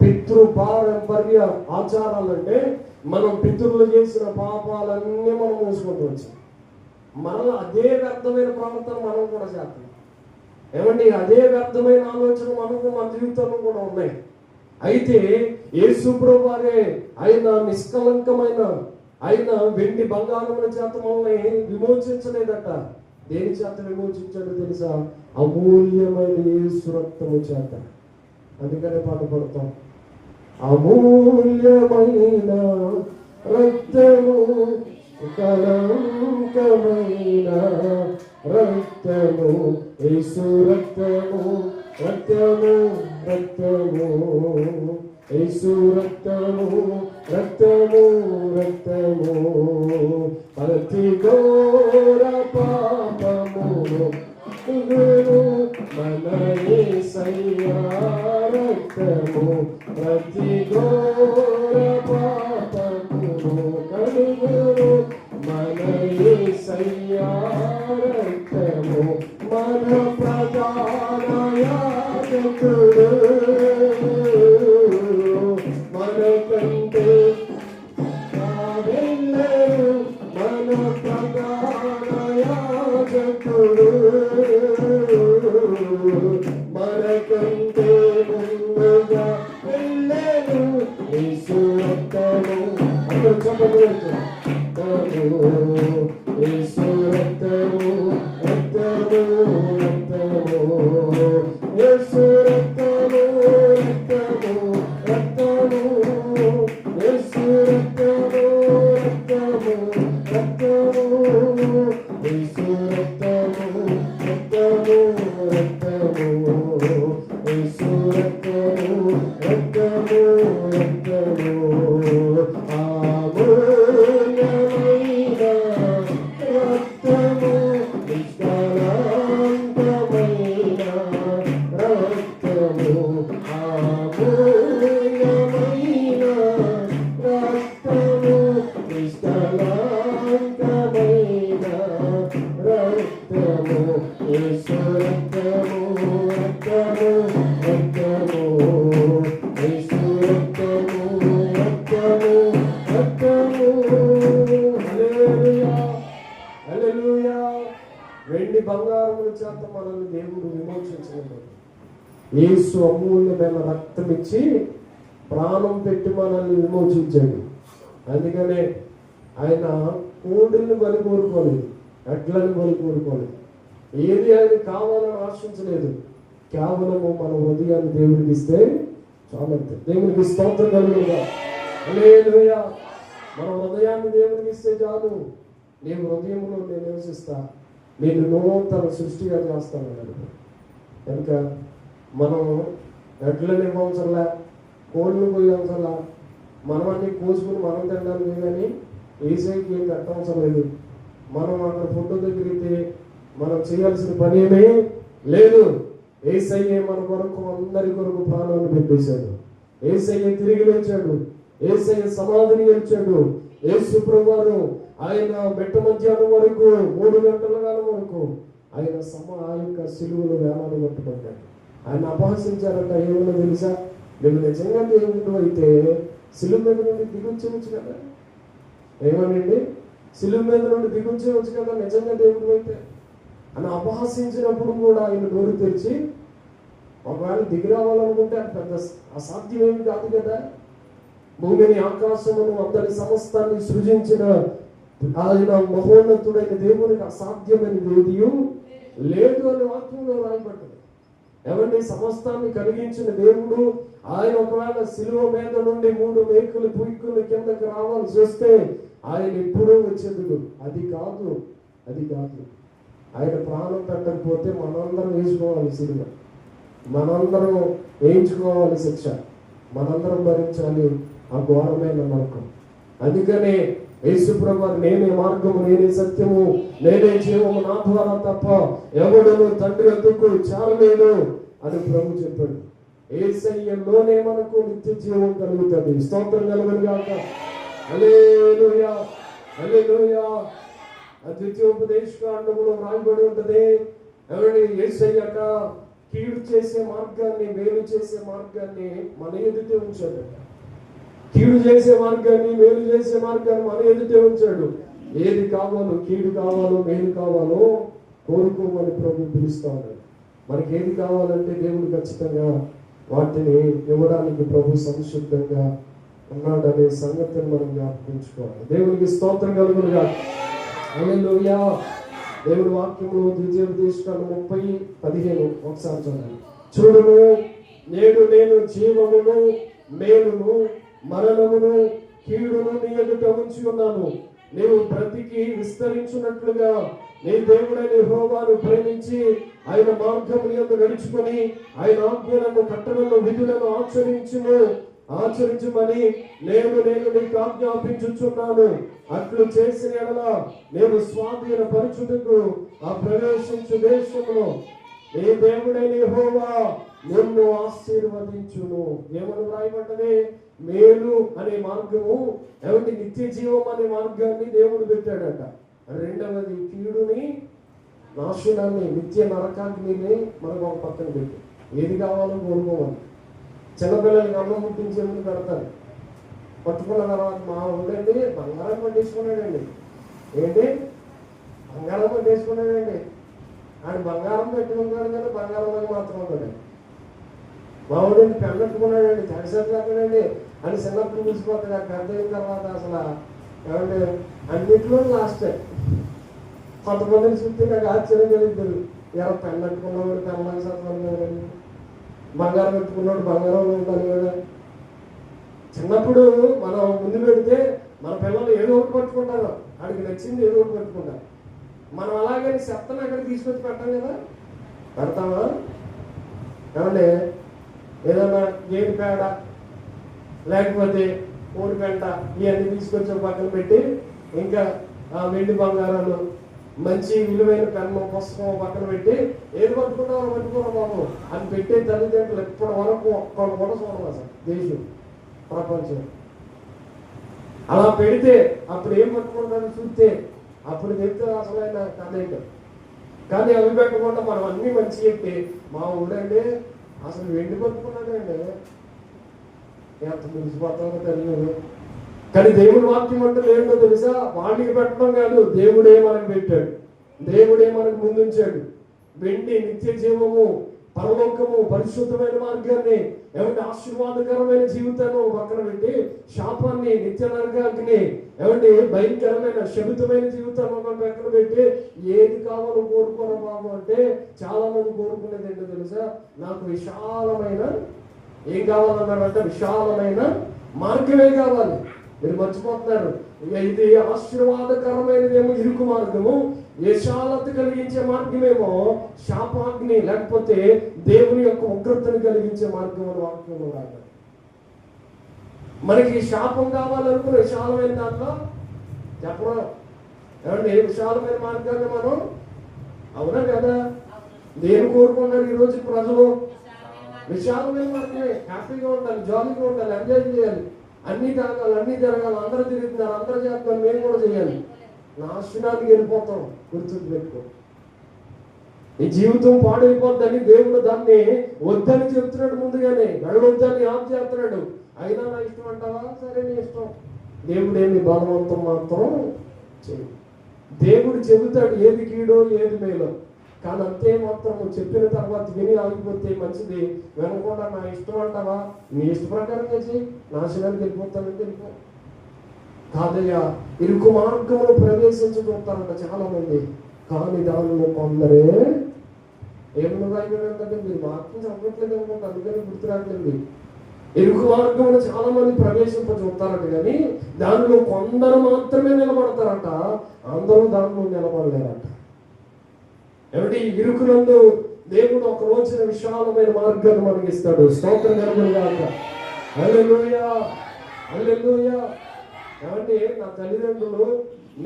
పితృపారంపర్య ఆచారాలంటే మనం పితృలు చేసిన పాపాలన్నీ మనం మోసుకుంటూ వచ్చాం. మనలో అదే వ్యర్థమైన ప్రవర్తన మనం కూడా చేస్తాం. ఏమండి, అదే వ్యర్థమైన ఆలోచన మనకు మన జీవితంలో కూడా ఉన్నాయి. అయితే యేసు ప్రభువు వారే ఆయన నిష్కలంకమైన, ఆయన వెండి బంగారముల చేత మనల్ని విమోచించలేదట. దేని చేత విమోచించాడో తెలుసా? అమూల్యమైన యేసు రక్తము చేత. అందుకనే పాట పడతాం, అమూల్యమైన రక్తము కళంకమైన రక్తము, యేసు రక్తము, రక్తము, రక్తము, యేసు రక్తము, రక్తము, రక్తము, ప్రతి ఘోర పాపమును మన యేసయ్యా రక్తము, ప్రతి ఘోర పాపమును కడుగును మన యేసయ్యా రక్తము, మన ప్రధాన యాజకుడు, మనకంటే కావెల్లరు మన ప్రధాన యాజకుడు, మనకంటే ముందుగా వెళ్ళను యేసు రక్తము. అందరూ చెప్పండి, యేసు రక్తము, రక్తము, రక్తము, యేసు రక్తము, రక్తము, రక్తము, యేసు రక్తము, రక్తము, రక్తము, యేసు రక్తము, రక్తము, రక్తము, యేసు రక్తము, రక్తము, రక్తము, అమూల్యమైన రక్తము, నిష్కళంకమైన రక్తము, అమూల్యమైన రక్తము, నిష్కళంకమైన రక్తము, యేసు రక్తము, రక్తము, రక్తము, యేసు రక్తము, రక్తము, రక్తము. హల్లెలూయా, హల్లెలూయా. వెండి బంగారముల చేత మనల్ని దేవుడు విమోచించగలడు. యేసు అమూల్యమైన రక్తం ఇచ్చి ప్రాణం పెట్టి మనల్ని విమోచించాడు. అందుకనే ఆయన కోడిని బలి కోరుకోలేదు, ఎడ్లను బలి కోరుకోలేదు, ఏది ఆయన కావాలని ఆశించలేదు. కేవలము మన హృదయాన్ని దేవుడికి ఇస్తే చాలంతే. దేవునికి స్తోత్రం కలుగుగా. హల్లెలూయా. మన హృదయాన్ని దేవుడికి ఇస్తే చాలు. నీ హృదయంలో నేను నివసిస్తా, నేను నూతన సృష్టిగా చేస్తాను. కనుక మనం ఎడ్లని ఇవ్వవసరలా, కోళ్ళు పోయవసరలా, మనం అన్ని కోసుకుని మనం తినడానికి కానీ ఏసైకి ఏం పెట్టవసరం లేదు. మనం అక్కడ ఫుడ్ దగ్గరికి మనం చేయాల్సిన పని ఏమీ లేదు. ఏసయ్యే మన కొరకు అందరి కొరకు ప్రాణాన్ని పెట్టేశాడు. ఏసయ్య తిరిగి లేచాడు. ఏసయ్య సమాధిని గెలిచాడు. యేసు ప్రభువారు ఆయన మెట్ట మధ్యాహ్నం వరకు 3 గంటల కాలం వరకు ఆయన ఆ యొక్క సిలువను వేలాలు పట్టుకుంటాడు. ఆయన అపహసించారంట. ఏమన్నా తెలుసా? నువ్వు నిజంగా దేవుడు అయితే సిలువ మీద నుండి దిగుచ్చేవచ్చు కదా. ఏమనండి? సిలువ మీద నుండి దిగుచ్చేవచ్చు కదా నిజంగా దేవుడు అయితే అని అపహసించినప్పుడు కూడా ఆయన నోరు తెరిచి ఒకవేళ దిగి రావాలనుకుంటే అది పెద్ద అసాధ్యమేమి కాదు కదా. భూమిని ఆకాశమును అందరి సమస్తాన్ని సృజించిన ఆయన మహోన్నతుడైన దేవునికి అసాధ్యమైన ఏదియు లేదు అని వాక్యంలో రాయబడ్డది. ఏమండి? సమస్తాన్ని కలిగించిన దేవుడు ఆయన ఒకవేళ సిలువ మీద నుండి 3 మేకులు పుయ్కులు కిందకి రావాల్సి వస్తే ఆయన ఎప్పుడూ వచ్చేందుకు అది కాదు, అది కాదు. ఆయన ప్రాణం పెట్టకపోతే మనందరం వేసుకోవాలి సిలువ, మనందరం వేయించుకోవాలి శిక్ష, మనందరం భరించాలి ఆ ఘోరమైన నరకం. అందుకనే యేసు ప్రభువు నేనే మార్గము, నేనే సత్యము, నేనే జీవము, నా ద్వారా తప్ప ఎవడును తండ్రి వద్దకు చేరలేదు అని ప్రభు చెప్పాడు. యేసయ్యలోనే మనకు నిత్య జీవం కలుగుతుంది. స్తోత్రం కలుగునుగాక. హల్లెలూయా, హల్లెలూయా. ద్వితీయోపదేశకాండములో రాయబడి ఉంటది. ఎవరి యేసయ్యక కీడు చేసే మార్గాన్ని, మేలు చేసే మార్గాన్ని మన ఎదుటే ఉంచాడు. కీడు చేసే మార్గాన్ని, మేలు చేసే మార్గాన్ని మన ఎదుటే ఉంచాడు. ఏది కావాలో, కీడు కావాలో, మేలు కావాలో కోరుకోమని ప్రభు పిలుస్తా ఉన్నాడు. మనకి ఏది కావాలంటే దేవుడు ఖచ్చితంగా వాటిని ఇవ్వడానికి ప్రభు సంసిద్ధంగా ఉన్నాడనే సంగతిని మనం జ్ఞాపకించుకోవాలి. దేవునికి స్తోత్రం కలుగునుగా. హల్లెలూయా. దేవుడి వాక్యంలో ద్వితీయోపదేశకాండం 30:15 ఒకసారి చదవండి. చూడును, నేడు నేను జీవమును, మేలును, మరణమును, కీడును నీ ఎదుట ఉంచి ఉన్నాను. నీవు బ్రతికి విస్తరించున్నట్లుగా నీ దేవుడైన యెహోవాను ప్రేమించి ఆయన మార్గముల యందు నడుచుకొని ఆయన ఆజ్ఞలను కట్టడలను విధులను ఆచరించమని నేను నీకు ఆజ్ఞాపించుచున్నాను. అట్లు చేసిన ఎడల నేను స్వాధీన పరచుటకు ఆ ప్రవేశించు దేశంలో నీ దేవుడైన యెహోవా నిన్ను ఆశీర్వదించును. ఏమని వ్రాయబడ్డది? మేలు అనే మార్గము, ఏమంటే నిత్య జీవం అనే మార్గాన్ని దేవుడు పెట్టాడట. రెండవది కీడుని, నాశనాన్ని, నిత్య నరకాగ్నిని మనకు ఒక పక్కన పెట్టి ఏది కావాలో కోరుకోవాలి. చిన్నపిల్లలకి అన్నం ముట్టించే ముందు పెడతారు. పట్టుకున్న తర్వాత మా ఊళ్ళండి బంగారం పట్టేసుకున్నాడండి. ఏంటి బంగారం పట్టేసుకున్నాడండి? ఆయన బంగారం పెట్టుకున్నాడు కానీ బంగారంలోకి మాత్రం ఉన్నాడు. మా ఊళ్ళండి పెళ్ళట్టుకున్నాడండి, తడిసెట్లక్కడండి అని చిన్నప్పుడు చూసిపోతాడు. ఆ పెద్ద అయిన తర్వాత అసలు ఏమంటే అన్నింటిలో లాస్ట్. కొంతమందిని చూస్తే నాకు ఆశ్చర్యం కలుగుతుంది. ఎవరో పెళ్ళట్టుకున్నవాడు పెళ్ళకి సత్వం కదండి, బంగారం పెట్టుకున్నాడు బంగారంలో ఉండాలి కదా. చిన్నప్పుడు మనం ముందు పెడితే మన పిల్లలు ఏదో ఒకటి పట్టుకుంటారు, వాడికి నచ్చింది ఏదో ఒకటి పట్టుకుంటారు. మనం అలాగే చెత్తను అక్కడ తీసుకొచ్చి పెట్టాం కదా, పెడతామా? ఏమంటే ఏదన్నా గేదె పేడ లేకపోతే కోడి పెంట ఇవన్నీ తీసుకొచ్చి పక్కన పెట్టి ఇంకా వెండి బంగారాలు మంచి విలువైన పెన్ను పుస్తకం పక్కన పెట్టి ఏది పట్టుకుంటామో పట్టుకోవడం బాబు అని పెట్టే తల్లిదండ్రులు ఇప్పటి వరకు ఒక్కడు కూడా చూడదు అసలు దేశం ప్రపంచం. అలా పెడితే అప్పుడు ఏం పట్టుకుంటారని చూస్తే అప్పుడు చెప్తే అసలైన కథ. కానీ అవి పెట్టకుండా మనం అన్ని మంచి చెప్తే మా ఊడండి అసలు వెండి పట్టుకున్నాడండి ఎంత ముగిసిపోతామో తెలియదు. కానీ దేవుడి వాక్యం అంటే ఏంటో తెలుసా? వాడికి పెట్టడం కాదు, దేవుడే మనకు పెట్టాడు, దేవుడే మనకు ముందుంచాడు. వెండి నిత్య జీవము, పరలోకము, పరిశుద్ధమైన మార్గాన్ని, ఏమంటే ఆశీర్వాదకరమైన జీవితాన్ని పక్కన పెట్టి శాపాన్ని, నిత్య నరకాగ్ని, ఏమంటే భయంకరమైన శబితమైన జీవితాన్ని పక్కన పెట్టి ఏది కావాలో కోరుకోరా బాబు అంటే చాలా మంది కోరుకునేది ఏంటో తెలుసా? నాకు విశాలమైన ఏం కావాలన్నారంటే విశాలమైన మార్గమే కావాలి. మీరు మర్చిపోతున్నారు. ఇది ఆశీర్వాదకరమైనదేమో ఇరుకు మార్గము, విశాలత కలిగించే మార్గమేమో శాపాగ్ని లేకపోతే దేవుని యొక్క ఉగ్రతను కలిగించే మార్గం అని వాక్యంలో రాదు. మనకి శాపం కావాలనుకున్న విశాలమైన దాంట్లో చెప్పడం ఏమంటే ఏ విశాలమైన మార్గాన్ని మనం అవునా కదా దేని కోరుకున్నారు ఈరోజు ప్రజలు? విశాలమైన మార్గమే. హ్యాపీగా ఉండాలి, జాలీగా ఉండాలి, ఎంజాయ్ చేయాలి, అన్ని తాగాలి, అన్ని జరగాలి, అందరూ తిరుగుతున్నారు, అందరూ చేస్తున్నారు, మేము కూడా చేయాలి. నాశనానికి వెళ్ళిపోతాం. గుర్తు పెట్టుకో, ఈ జీవితం పాడైపోద్దని దేవుడు దాన్ని వద్దని చెప్తున్నాడు. ముందుగానే వెళ్ళొద్దని ఆప్ చేస్తున్నాడు. అయినా నా ఇష్టం అంటావా? సరే నీ ఇష్టం. దేవుడేమి బలవంతం మాత్రం చేయడు. దేవుడు చెబుతాడు ఏది కీడో ఏది మేలో. కానీ అంతే మాత్రం చెప్పిన తర్వాత విని ఆగిపోతే మంచిది, వినకుండా నా ఇష్టం అంటావా? నీ ఇష్ట ప్రకారంగా చేయి, నాశనానికి వెళ్ళిపోతానంటే వెళ్ళిపో. కాదయ్యా, ఇరుకు మార్గంలో ప్రవేశించుకుంటారంట చాలా మంది. కానీ దానిలో కొందరే ఏమన్నా ఏంటంటే మీరు వాక్యం చదవట్లేదు అనుకుంటే అందుకని గుర్తురాట్లేదు. ఇరుకు మార్గంలో చాలా మంది ప్రవేశింప చూస్తారట, కానీ దానిలో కొందరు మాత్రమే నిలబడతారట, అందరూ దానిలో నిలబడలేరట. ఏమిటి? ఇరుకునందు దేవుడు ఒక రోజున విశాలమైన మార్గాన్ని మనకి ఇస్తాడు. స్తోత్రం కలుగునుగా. హల్లెలూయా, హల్లెలూయా. ఏమంటే నా తల్లిదండ్రులు,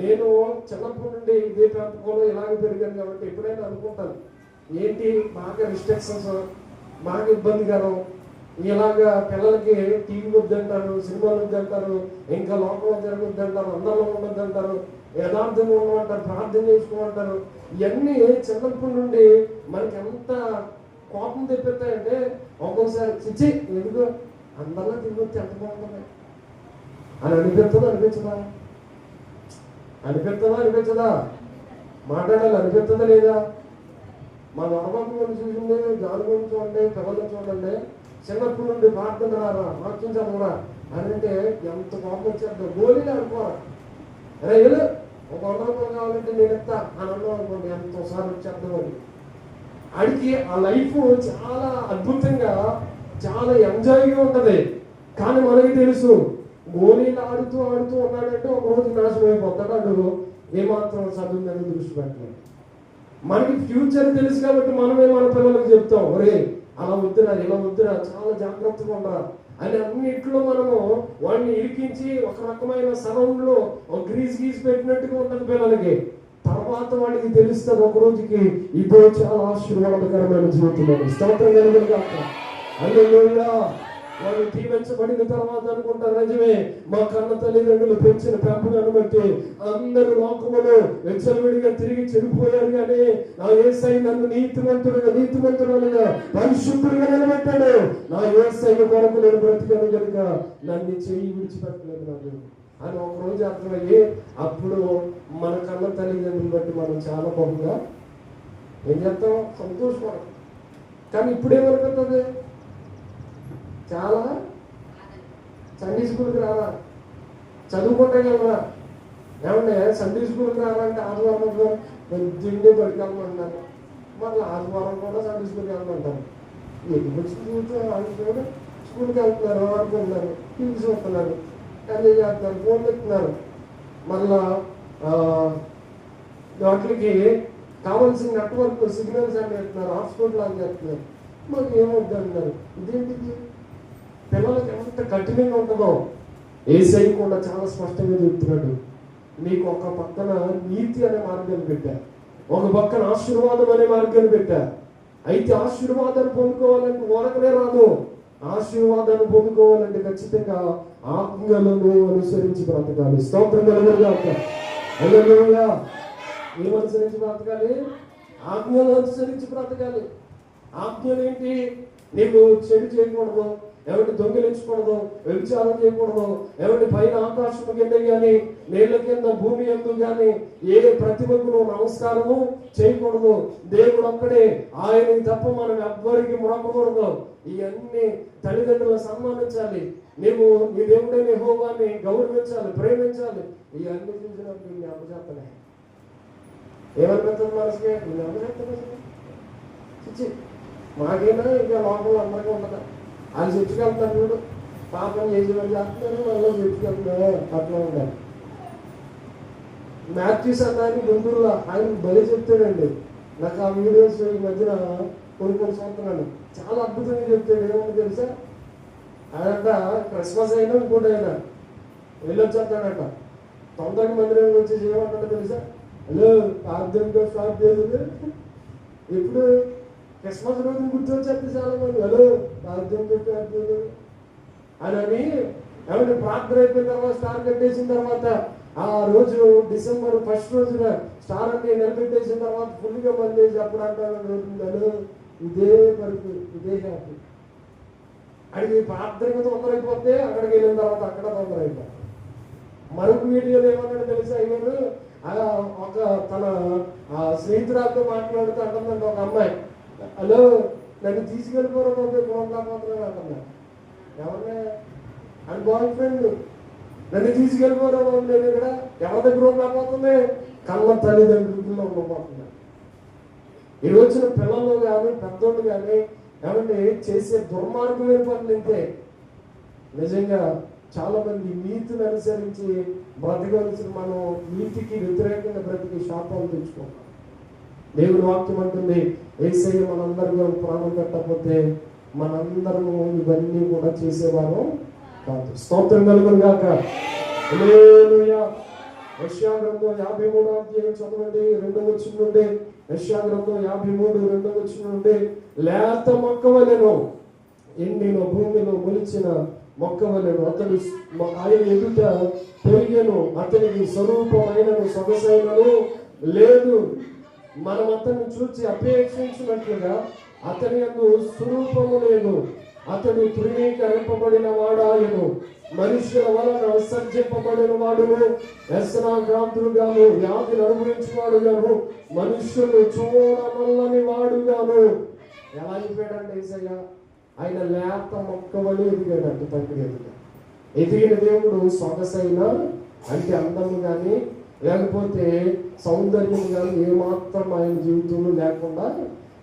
నేను చిన్నప్పటి నుండి ఇదే ప్రాంతంలో ఇలాగే పెరిగాను కాబట్టి ఎప్పుడైనా అనుకుంటాను ఏంటి బాగా రిస్ట్రిక్షన్స్, బాగా ఇబ్బందికరం, ఇలాగా పిల్లలకి టీవీ వద్దంటారు, సినిమాలు వద్దంటారు, ఇంకా లోకంలో జరగొద్దు అంటారు, అందరిలో ఉండొద్దు అంటారు, యథార్థంగా ఉండమంటారు, ప్రార్థన చేసుకోమంటారు. ఇవన్నీ చిన్నప్పటి నుండి మనకి ఎంత కోపం తెప్పిస్తాయంటే ఒక్కొక్కసారి చిచ్చి ఎందుకు అందరిలో తిరిగొచ్చి ఎంత బాగుంటుంది అని అనిపిస్తుందా అనిపించదా? అనిపించదా? మాట్లాడాలి అనిపిస్తుందా లేదా? మా నడవకు చూసింది, దాని గురించి చూడండి, పిల్లలు చూడండి, చిన్నప్పటి నుండి ప్రార్థన రారా, వాక్యం చదవరా అని అంటే ఎంత కోపం వచ్చేద్దాం. గోళీలు అనుకోరా, అరే ఏదో ఒక 100 రూపాయలు కావాలంటే నేను ఇస్తా అని అన్నాం అనుకోండి, ఎంతోసారి వచ్చేద్దాం అని. ఆడికి ఆ లైఫ్ చాలా అద్భుతంగా, చాలా ఎంజాయ్గా ఉంటుంది. కానీ మనకి తెలుసు గోళీలు ఆడుతూ ఆడుతూ ఉన్నాడంటే ఒక రోజు నాశనం అయిపోతాడు. అడు ఏమాత్రం చదువు మీద దృష్టి పెట్టలేదు. మనకి ఫ్యూచర్ తెలుసు కాబట్టి మనమే మన పిల్లలకు చెప్తాం, ఒరే అలా వద్దురా, ఇలా వద్దురా, చాలా జాగ్రత్తగా ఉండరా అని. అన్నిట్లో మనము వాడిని ఇరికించి ఒక రకమైన సరౌండ్ లో ఒక గ్రీస్ పెట్టినట్టుగా ఉంటుంది పిల్లలకి. తర్వాత వాడికి తెలుస్తుంది ఒక రోజుకి ఇదో చాలా ఆశీర్వాదకరమైన జీవితం. స్తోత్రం కలుగునుగాక. హల్లెలూయా. వాళ్ళు దీవించబడిన తర్వాత అనుకుంటారు, నిజమే మా కన్న తల్లిదండ్రులు పెంచిన పెంపకాన్ని బట్టి అందరూ లోకములో వెచ్చలవిడిగా తిరిగి చెడిపోయారు, కానీ నా యేసయ్య నన్ను నీతిమంతుడుగా పరిశుద్ధుడుగా నిలబెట్టాడు. నా యేసయ్య కొరకు నేను బ్రతికాను కనుక నన్ను చెయ్యి విడిచిపెట్టలేదు నాకు అని ఒక రోజు అర్థమయ్యి, అప్పుడు మన కన్న తల్లిదండ్రులు బట్టి మనం చాలా బహుగా ఏం చేస్తాం, సంతోషపడతాం. కానీ ఇప్పుడేమనుకుంటుంది, చాలా సండే స్కూల్కి రారా, చదువుకుంటే వెళ్ళరా. ఏమంటే సండే స్కూల్కి రావాలంటే ఆదివారం పొద్దున్నే పడికెళ్ళమంటారు, మళ్ళీ ఆదివారం కూడా సండే స్కూల్కి వెళ్ళమంటారు. ఎందుకు వచ్చి చూస్తే స్కూల్కి వెళ్తున్నారు, ఆడుకుంటున్నారు, టీవీ చూస్తున్నారు, ఎంజాయ్ చేస్తున్నారు, ఫోన్ పెడుతున్నారు. మళ్ళా వాటికి కావాల్సిన నెట్వర్క్ సిగ్నల్స్ అని పెడుతున్నారు, హాట్స్పాట్లు అని చెప్తున్నారు. మాకు ఏమవుద్ది అంటున్నారు. ఇదేంటిది? పిల్లలకి ఎంత కఠినంగా ఉంటుందో యేసయ్య కూడా చాలా స్పష్టంగా చెప్తున్నాడు. నీకు ఒక పక్కన నీతి అనే మార్గాన్ని పెట్టా, ఒక పక్కన ఆశీర్వాదం అనే మార్గాన్ని పెట్టా. అయితే ఆశీర్వాదాన్ని పొందుకోవాలంటే ఓరకనే రాదు. ఆశీర్వాదాన్ని పొందుకోవాలంటే ఖచ్చితంగా ఆజ్ఞలను అనుసరించి బ్రతకాలి. స్తోత్రం కలుగునుగాక. హల్లెలూయా. ఏమనుసరించి బ్రతకాలి? ఆజ్ఞలు అనుసరించి బ్రతకాలి. ఆజ్ఞలు ఏంటి? నీకు చెడు చేయకూడదు, ఎవరిని దొంగిలించకూడదు, వ్యభిచారం చేయకూడదు, ఎవరిని పైన ఆకాశం కింద కానీ నేల కింద భూమి ఎందు కానీ ఏ ప్రతిభకు నువ్వు నమస్కారము చేయకూడదు. దేవుడు ఒక్కడే, ఆయనకి తప్ప మనం ఎవ్వరికి మొక్కకూడదు. ఇవన్నీ తల్లిదండ్రులను సన్మానించాలి. నీవు నీ దేవుడైన యెహోవాని గౌరవించాలి, ప్రేమించాలి. ఇవన్నీ చూసినప్పుడు నీ అప్పచెప్పలే ఏమనిపిస్తుంది మనసుకి? నేను అప్పచెప్పలే మాకేనా ఇంకా లోపల అందరికీ ఉండదా? వాళ్ళు చర్చికెళ్తారు చూడు, పాపం చేసి వాళ్ళు చేస్తున్నారు, వాళ్ళు చర్చికెళ్తున్నారు, అట్లా ఉండాలి. మ్యాథ్యూస్ అన్నాన్ని గుంటూరులో ఆయన బలి చెప్తాడండి. నాకు ఆ వీడియోస్ ఈ మధ్యన కొన్ని చూస్తున్నాను, చాలా అద్భుతంగా చెప్తాడు. ఏమో తెలుసా, ఆయనంట క్రిస్మస్ అయినా ఇంకోటి అయినా వెళ్ళొచ్చేస్తాడట. 90 మంది వచ్చేసి ఏమంటాడో తెలుసా, హలో ప్రార్థనగా స్టార్ట్ చేయలేదు. ఎప్పుడు క్రిస్మస్ రోజు గుర్తొచ్చేది చాలా మంది, హలో ప్రార్థనగా స్టార్ట్ చేయలేదు అని. ఏమంటే ప్రార్థన అయిపోయిన తర్వాత స్టార్ కట్టేసిన తర్వాత ఆ రోజు డిసెంబర్ 1st రోజున స్టార్ అంటే నిలబెట్టేసిన తర్వాత ఫుల్గా మళ్ళీ ఎప్పుడు అంటారు, హలో ఇదే పరుపు, ఇదే హ్యాపీ. అడిగి ప్రార్థనగా తొందర అయిపోతే అక్కడికి వెళ్ళిన తర్వాత అక్కడ తొందర అయిపోతారు. మరొక వీడియోలో ఏమన్నాడు తెలుసా, అయ్యారు ఒక తన స్నేహితురాలతో మాట్లాడుతూ అంటుందంటే ఒక అమ్మాయి, హలో నన్ను తీసుకెళ్ళిపోవడం గుణంలాపోతున్నాను అంటున్నాను. ఎవరినే అని బాయ్ ఫ్రెండ్ నన్ను తీసుకెళ్ళిపోవడం నేను ఇక్కడ ఎవరి దగ్గర ఉండకపోతుంది, కళ్ళ తల్లిదండ్రుల్లో ఉండబోతున్నాను. ఈ రోజున పిల్లలు కానీ పెద్దోళ్ళు కానీ ఏమంటే చేసే దుర్మార్గమైన పనులు ఇంతే. నిజంగా చాలా మంది నీతిని అనుసరించి బ్రతకవలసిన మనం నీతికి వ్యతిరేకంగా బ్రతికి శాపాలు తెచ్చుకుంటాం. దేవుడి వాక్యం అంటుంది, యేసయ్య మనందరిలో ప్రాణం పెట్టకపోతే మనందరము ఇవన్నీ కూడా చేసేవారు కాదు. స్తోత్రం కలుగునుగాక. హల్లెలూయా. యెషయా గ్రంథం 53వ అధ్యాయం చదవండి, 2వ వచనం నుండి. యెషయా గ్రంథం 53 2వ వచనం నుండి. లేత మొక్కవలెను, ఎండిన భూమిలో మొలిచిన మొక్కవలెను అతడు ఆయన ఎదుట పెరిగెను, అతనికి స్వరూపమైనను సొగసైనను లేదు. మనం అతన్ని చూసి అపేక్షించినట్లుగా అతని యందు స్వరూపము లేదు. అతడు తృణీకరింపబడిన వాడాయను, మనుష్యుల వలన విసర్జింపబడిన వాడును, వ్యసనాక్రాంతుడుగాను, వ్యాధిని అనుభవించేవాడుగాను, మనుష్యులు చూడనల్లని వాడుగాను. ఎలా అయిపోయాడంటే యేసయ్య, ఆయన లేత మొక్కవలే ఎదిగాడంట. తండ్రి ఎదిగిన దేవుడు సొగసైన అంటే అందము కానీ లేకపోతే సౌందర్యం కానీ ఏమాత్రం ఆయన జీవితంలో లేకుండా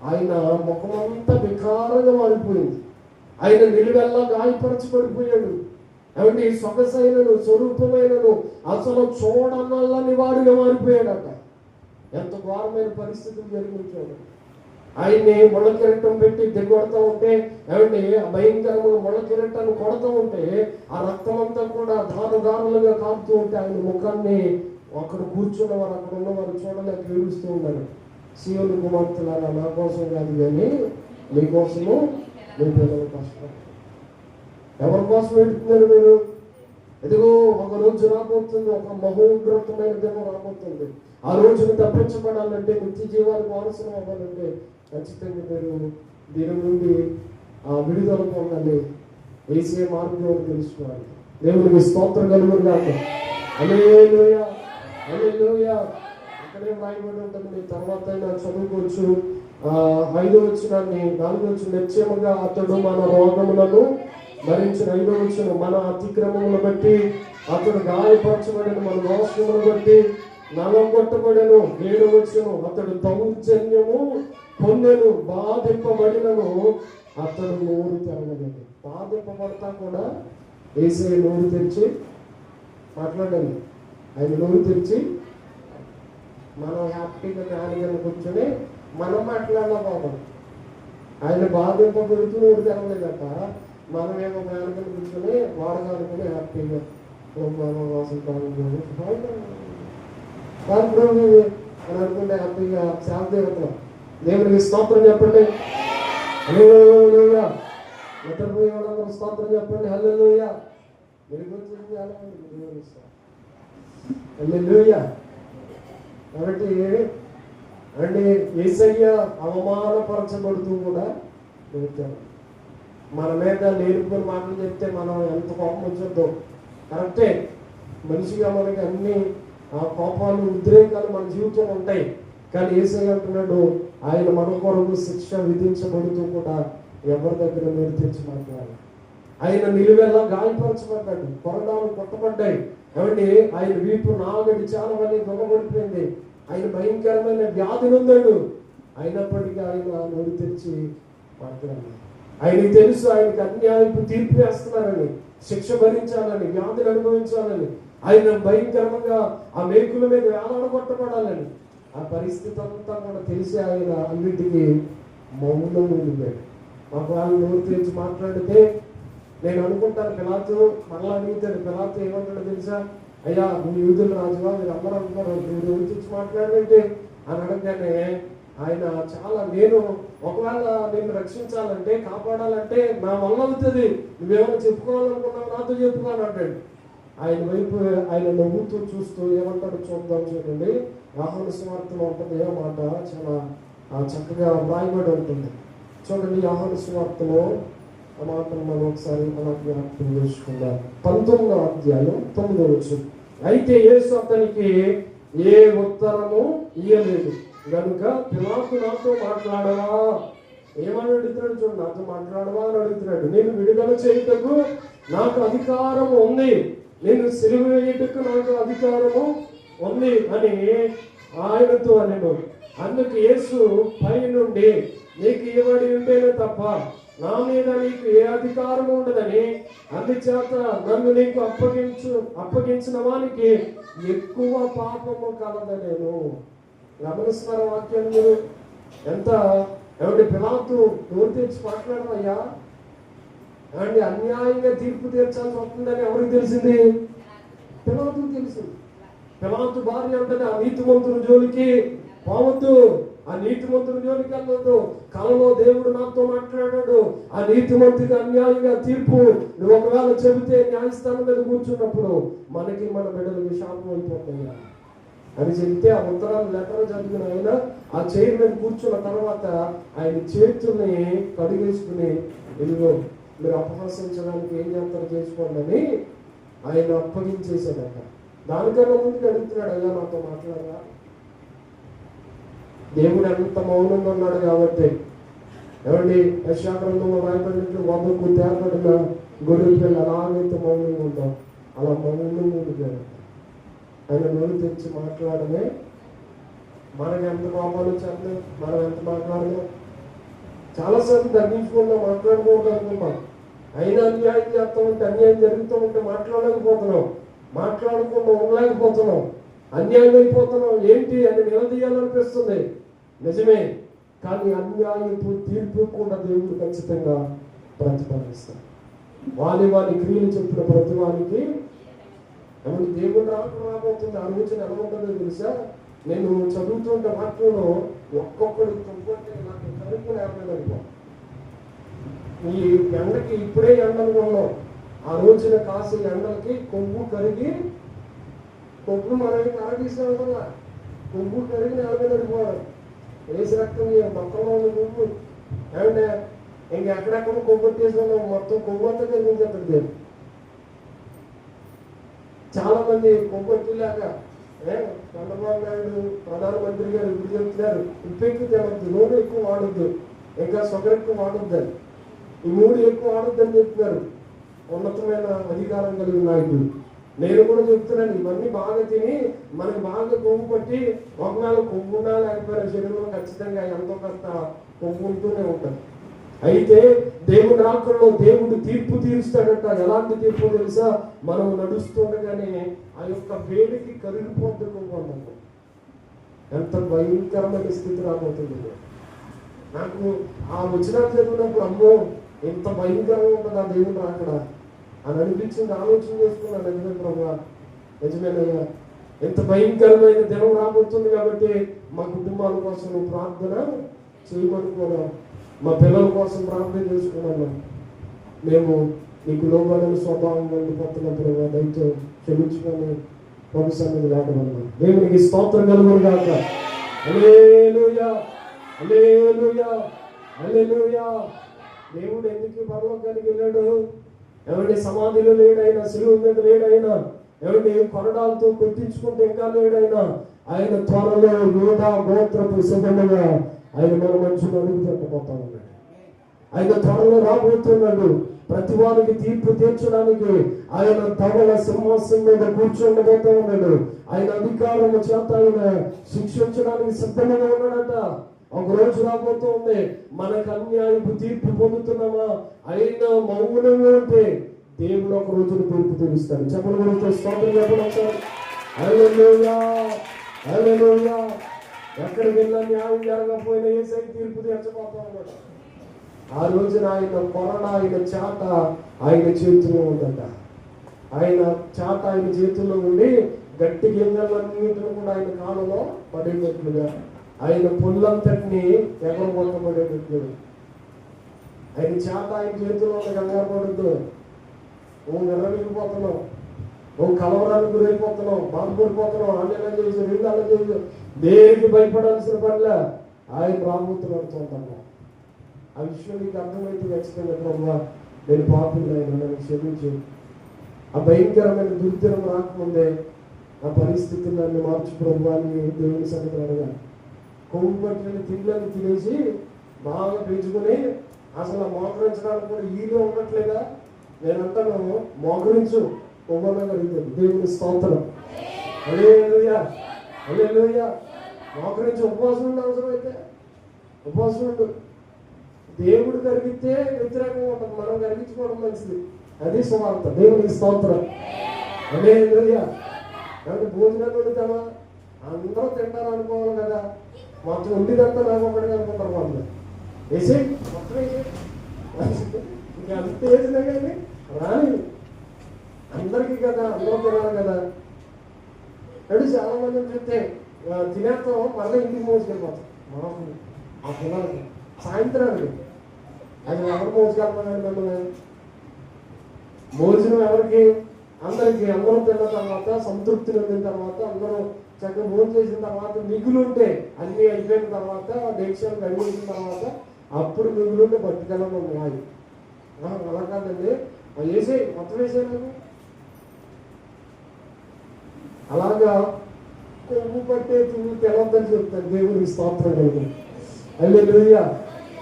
ఆయన ముఖమంతా వికారంగా మారిపోయింది. ఆయన నిలువెల్లా గాయపరచబడిపోయాడు. ఏమంటే సొగసైనను స్వరూపమైనను అసలు చూడనల్లని వాడిగా మారిపోయాడట. ఎంత ఘోరమైన పరిస్థితులు జరిగించాడు. ఆయన్ని ముళ్ళ కిరీటం పెట్టి దిగొడతా ఉంటే, ఏమంటే భయంకరంగా ముళ్ళ కిరీటాన్ని కొడతా ఉంటే ఆ రక్తం అంతా కూడా దారులుగా కాపుతూ ఉంటే ఆయన ముఖాన్ని అక్కడ కూర్చున్నవారు, అక్కడ ఉన్నవారు చూడలేక ఏడుస్తూ ఉన్నారు. సీయోను కుమార్తెలారా, నా కోసం కాదు కానీ మీకోసము మీ పిల్లల కష్టం. ఎవరి కోసం పెడుతున్నారు మీరు? ఎదుగో ఒక రోజు రాబోతుంది, ఒక మహోగ్రతమైన దినం రాబోతుంది. ఆ రోజును తప్పించబడాలంటే, నిత్య జీవానికి వారసులు అవ్వాలంటే ఖచ్చితంగా మీరు దీని నుండి విడుదల పొందాలి. వేసే మార్గం తెలుసుకోవాలి. దేవునికి స్తోత్రం కలుగునుగాక. హల్లెలూయా, హల్లెలూయా. అక్కడే రాయబడి ఉంటుంది, మీ తర్వాత చదువుకోవచ్చు. 5వ వచనాన్ని 4వ వచనం, నిశ్చయముగా అతడు మన రోగములను భరించిన. 5వ వచనం, మన అతిక్రమములను బట్టి అతడు గాయపరచబడను, మన దోషములను బట్టి నలగొట్టబడెను. 7వ వచనం, అతడు దౌర్జన్యము పొందెను, బాధింపబడినను అతడు నోరు తెరవలేదు. బాధింపబడతా కూడా యేసయ్య నోరు తెరిచి మాట్లాడాలి. ఆయన నోరు తెరిచి మనం హ్యాపీగా గాలిగా కూర్చొని మనం మాట్లాడలేకపోతాం. ఆయన బాధింపబడుతూ నోరు తెరవలేదట. మనమేమో గాలిగా కూర్చొని వాడగానుకుని హ్యాపీగా అనుకుంటే హ్యాపీగా శాంతివతం. దేవునికి స్తోత్రం చెప్పండి. హల్లెలూయా. నిద్రపోయే వాళ్ళందరూ స్తోత్రం చెప్పండి. హల్లెలూయా. హల్లెలూయా. కాబట్టి అంటే యేసయ్య అవమానపరచబడుతూ కూడా చెబుతారు. మన మీద లేనిపోయిన మాటలు చెప్తే మనం ఎంత కోపం వచ్చేద్దో కరెక్టే. మనిషిగా మనకి అన్ని కోపాలు, ఉద్రేకాలు మన జీవితంలో ఉంటాయి. కానీ యేసయ్య అంటున్నాడు, ఆయన మన కొరకు శిక్ష విధించబడుతూ కూడా ఎవరి దగ్గర మీరు తెచ్చి మాట్లాడాలి. ఆయన నిలువెల్లా గాయపరచబడ్డాడు, కొరడాలు కొట్టబడ్డాయి. ఏమండి ఆయన వీపు నాగడి చాలా మంది దొంగబడిపోయింది. ఆయన భయంకరమైన వ్యాధి ఉందాడు. అయినప్పటికీ ఆయన నోరు తెరిచి మాట్లాడాలి. ఆయనకి తెలుసు ఆయనకి అన్యాయపు తీర్పు వేస్తున్నారని, శిక్ష భరించాలని, వ్యాధిని అనుభవించాలని, ఆయన భయంకరంగా ఆ మేకుల మీద వేలాడగొట్టబడాలని. ఆ పరిస్థితి అంతా కూడా తెలిసి ఆయన అన్నిటికీ మౌనం ఉండిపోయాడు. మాకు వాళ్ళు నోరు తెరిచి మాట్లాడితే నేను అనుకుంటాను, పిలాతు మరలా అడుగుతాడు. పిలాతు ఏమంటాడు తెలుసా? అయ్యా నువ్వు యూదుల రాజువా, మీరు అందరూ అంటున్నారు, నువ్వు నోరు తెరిచి మాట్లాడంటే అని అనగానే ఆయన చాలా, నేను ఒకవేళ నేను రక్షించాలంటే, కాపాడాలంటే నా వల్ల అవుతుంది, నువ్వేమైనా చెప్పుకోవాలనుకున్నావు నాతో చెప్పుకోని అంటాడు. ఆయన వైపు ఆయన నవ్వుతూ చూస్తూ ఏమంటాడు చూద్దాం. చూడండి, యోహాను సువార్తలో ఉంటుంది ఏ మాట చాలా చక్కగా వ్రాయబడి ఉంటుంది. చూడండి, యోహాను సువార్తలో ఆ మాటను మనం ఒకసారి అలా జ్ఞాపకం చేసుకుందాం. 19వ అధ్యాయం 9వ వచనం. అయితే యేసు అతనికి ఏ ఉత్తరము ఇయ్యలేదు గనుక పిలాతు నాతో మాట్లాడవా, ఏమని అడుగుతున్నాడు చూడండి, నాతో మాట్లాడవా అని అడుగుతున్నాడు. నేను విడుదల చేయుటకు నాకు అధికారం ఉంది, నేను సిలువ వేయుటకు నాకు అధికారము ఉంది అని ఆయనతో అనెను. అందుకు యేసు పై నుండి నీకు ఇవ్వబడి ఉంటేనే తప్ప నా మీద నీకు ఏ అధికారం ఉండదని, అందుచేత నన్ను నీకు అప్పగించిన వానికి ఎక్కువ పాపము కలదనేను. గమనిస్తున్న వాక్యాన్ని మీరు ఎంత ఏమంటే పిలాతు నోరు తెరిచి మాట్లాడమయ్యా, ఏమంటే అన్యాయంగా తీర్పు తీర్చాల్సి వస్తుందని ఎవరికి తెలిసింది? పిలాతుకు తెలిసింది. పిలాతు భార్య అంటే ఆ నీతిమంతుని జోలికి పోవద్దు, ఆ నీతిమంతుని జోలికి వెళ్ళొద్దు, కలలో దేవుడు నాతో మాట్లాడాడు, ఆ నీతిమంతుడికి అన్యాయంగా తీర్పు నువ్వు ఒకవేళ చెబితే న్యాయస్థానం మీద కూర్చున్నప్పుడు మనకి మన బిడ్డలకి శాపం అయిపోతాయా అని చెప్తే ఆ ఉత్తరాలు లెటర్ చదివిన ఆయన ఆ చైర్ మీద కూర్చున్న తర్వాత ఆయన చేతుల్ని కడిగేసుకుని, ఇదిగో మీరు అపహాసించడానికి ఏం చేస్తారు చేసుకోండి అని ఆయన అప్పగించేశాడట. దానికన్నా ముందుకు అడుగుతున్నాడు, అయ్యా నాతో మాట్లాడరా. దేవుడు ఎంత మౌనంగా ఉన్నాడు కాబట్టి, ఏమండి యెషయా-గ్రంథంలో రాయబడినట్లు వధుకు తేపడిన గొర్రెల పిల్ల అలాగైతే మౌనంగా ఉంటాం, అలా మౌనంగా ఉండిపోయాడు. ఆయన నోరు తెచ్చి మాట్లాడమే. మనకి ఎంత కోపాలు వచ్చారు, మనం ఎంత మాట్లాడదాం, చాలాసార్లు తగ్గించుకుందాం, మాట్లాడుకోవడం అనుకున్నాం. అయినా అన్యాయం చేస్తూ ఉంటే, అన్యాయం జరుగుతూ ఉంటే మాట్లాడలేకపోతున్నాం, మాట్లాడకుండా ఉండలేకపోతున్నాం, అన్యాయం అయిపోతున్నాం. ఏంటి అని నిలదీయాలనిపిస్తుంది, నిజమే. కానీ అన్యాయపు తీర్పు కూడా దేవుడు ఖచ్చితంగా ప్రతిపాదిస్తాడు. వారి క్రియలు చెప్పిన ప్రతి వారికి దేవుడు రాబోతుంది. ఆ రోజున ఎలా ఉంటుందో తెలుసా? నేను చదువుతుంటే వాక్యంలో ఒక్కొక్కడు తొంభై నాకు కరుపు లేకపోయినా ఈ ఎండకి ఇప్పుడే ఎండలు ఉన్నాం. ఆ రోజున కాసే ఎండలకి కొవ్వు కరిగి, కొవ్వు మనకి కరగీసాం వల్ల కొవ్వు కరిగి నేల మీద పడిపోవడం. వేసి రక్తం మొక్కలో ఉన్న కొవ్వు ఏమంటే ఇంకెక్కడెక్కడ కొవ్వు తీసుకున్నాం, మొత్తం కొవ్వు అంతా కరిగించేస్తుంది. చాలా మంది కొవ్వొత్తిలాగా చంద్రబాబు నాయుడు ప్రధానమంత్రి గారు ఇప్పుడు చెప్తున్నారు, ఉప్పు ఎక్కువ తినద్దు, నూనె ఎక్కువ వాడద్దు, ఇంకా షుగర్ ఎక్కువ వాడొద్దని, ఈ మూడు ఎక్కువ వాడొద్దని చెప్తున్నారు ఉన్నతమైన అధికారం కలిగిన నాయకులు. నేను కూడా చెప్తున్నాను, ఇవన్నీ బాగా తిని మనకి బాగా కొవ్వు పట్టి ఒకవేళ కొవ్వు ఉన్నా లేకపోయినా శరీరంలో ఖచ్చితంగా ఎంతో కొంత కొవ్వు ఉంటూనే ఉంటుంది. అయితే దేవుడి రాకల్లో దేవుడు తీర్పు తీరుస్తాడట. ఎలాంటి తీర్పు తెలుసా? మనం నడుస్తుండగానే ఆ యొక్క వేడికి కరిగిపోతున్నాం. ఎంత భయంకరమైన స్థితి రాబోతుంది. నాకు ఆ వచనాలు చదివినప్పుడు అమ్మో ఎంత భయంకరంగా ఉంటుంది ఆ దేవుడు రాకడా అని అనిపించింది. ఆలోచన చేసుకున్నాను, నిజమే ప్రభా, నిజమేనయ్యా, ఎంత భయంకరమైన దినం రాబోతుంది. కాబట్టి మా కుటుంబాల కోసం ప్రార్థన చేయమనుకోవడం, మా పిల్లల కోసం ప్రార్థన చేసుకున్నాను. మేము నీకు లోబడిన స్వభావం వండిపోతున్నప్పుడు దయతో క్షమించుకొని ప్రభుత్వాన్ని లేకమన్నాం. దేవునికి స్తోత్రం కలుగును గాక. హల్లెలూయా, హల్లెలూయా, హల్లెలూయా. దేవుడు ఎందుకు పరలోకానికి వెళ్ళాడు? ఎవరి సమాధిలో లేడైనా, సిలువ మీద లేడైనా, ఎవరి కొరడాలతో కొట్టించుకుంటే ఇంకా లేడైనా, ఆయన త్వరలో యూదా గోత్రపు సింహముగా ఆయన మన మనుషులు అడుగు పెట్టబోతా ఉన్నాడు. ఆయన త్వరలో రాబోతున్నాడు. ప్రతి వారికి తీర్పు తీర్చడానికి ఆయన ధవల సింహాసనం మీద కూర్చోండబోతా ఉన్నాడు. ఆయన అధికారం చేత ఆయన శిక్షించడానికి సిద్ధంగా ఉన్నాడట. ఒక రోజు రాబోతూ ఉంది, మనకు అన్యాయపు తీర్పు పొందుతున్నామా అయినా మౌనంగా ఉంటే దేవుడు ఒక రోజున తీర్పు తీరుస్తాడు. చెప్పని గురించి స్తోత్రం చెప్పడం. హల్లెలూయా, హల్లెలూయా. ఎక్కడికి వెళ్ళినా న్యాయం జరగకపోయినా యేసయ్య తీర్పు తీర్చబోతా ఉన్నాడు. ఆ రోజున ఆయన కొరడ, ఆయన చాట ఆయన చేతిలో ఉందట. ఆయన చాట ఆయన చేతుల్లో ఉండి గట్టి గింజలన్నింటిని కూడా ఆయన కాళ్ళలో పడేటట్లుగా, ఆయన పుల్లంతటిని ఎగరగొట్టబడేటట్లుగా ఆయన చాట ఆయన చేతుల్లో ఉన్న కంగారు పడద్దు. ఓ విర్రవిగిపోతున్నావు, ఓ కలవరానికి గురైపోతున్నావు, బాధపడిపోతున్నావు, ఆందోళన చేసి రెండాలు చేసి దేనికి భయపడాల్సిన పనిలే. ఆయన రాబోతున్నాడు చూద్దాము. ఆ విషయం నీకు అర్థమైతే ఖచ్చితంగా ప్రభావ నేను పాపులు ఆయన నన్ను క్షమించి, ఆ భయంకరమైన దుర్దినం రాకముందే ఆ పరిస్థితులన్నీ మార్చి ప్రభువాన్ని దేవుని సన్నిధిలో అడగాలి. కొవ్వు పట్టిన తిండ్లను తినేసి బాగా పెంచుకుని అసలు మోకరించడానికి కూడా ఈలో ఉండట్లేదా? నేనంటాను మోకరించు, కొవ్వలో కలుగుతుంది. దేవుని స్తోత్రం. హల్లెలూయా, హల్లెలూయా. మోకరించి ఉపవాసం ఉండే అవసరం అయితే ఉపవాసం ఉండు. దేవుడు కరిగితే వ్యతిరేకంగా ఉంటుంది, మనం కరిగించుకోవడం మంచిది. అది సువార్త. దేవునికి స్తోత్రం. హల్లెలూయా. కాబట్టి భోజనాలు వండుతామా? అందరూ తింటారు అనుకోవాలి కదా. మొత్తం ఉండిదంతా నాకు ఒకటి అనుకుంటారు. మొత్తం వేసి మొత్తం వేసి ఇంకా అంత వేసినా కానీ రాని అందరికీ కదా, అందరూ తినాలి కదా. అంటే చాలా మంది చూస్తే తినేస్తాం, మళ్ళీ ఇంటికి మోసుకెళ్ళిపోతాం. మాకు ఆ పిల్లలకి సాయంత్రానికి అది ఎవరు మోసుకెళ్ళమన్నాడు మిమ్మల్ని? భోజనం ఎవరికి? అందరికి. అందరూ తిన్న తర్వాత సంతృప్తి పొందిన తర్వాత అందరూ చక్కగా భోజనం చేసిన తర్వాత మిగులుంటే అన్నీ అయిపోయిన తర్వాత డెక్షన్కి అడిగిన తర్వాత అప్పుడు మిగులుంటే పట్టుకెళ్ళడం మాది. అలా కాదండి, వేసే మొత్తం వేసాను. అలాగా కొవ్వు పట్టే పువ్వు తెలవద్దని చెప్తాను. దేవునికి స్తోత్రం కలిగి. హల్లెలూయా.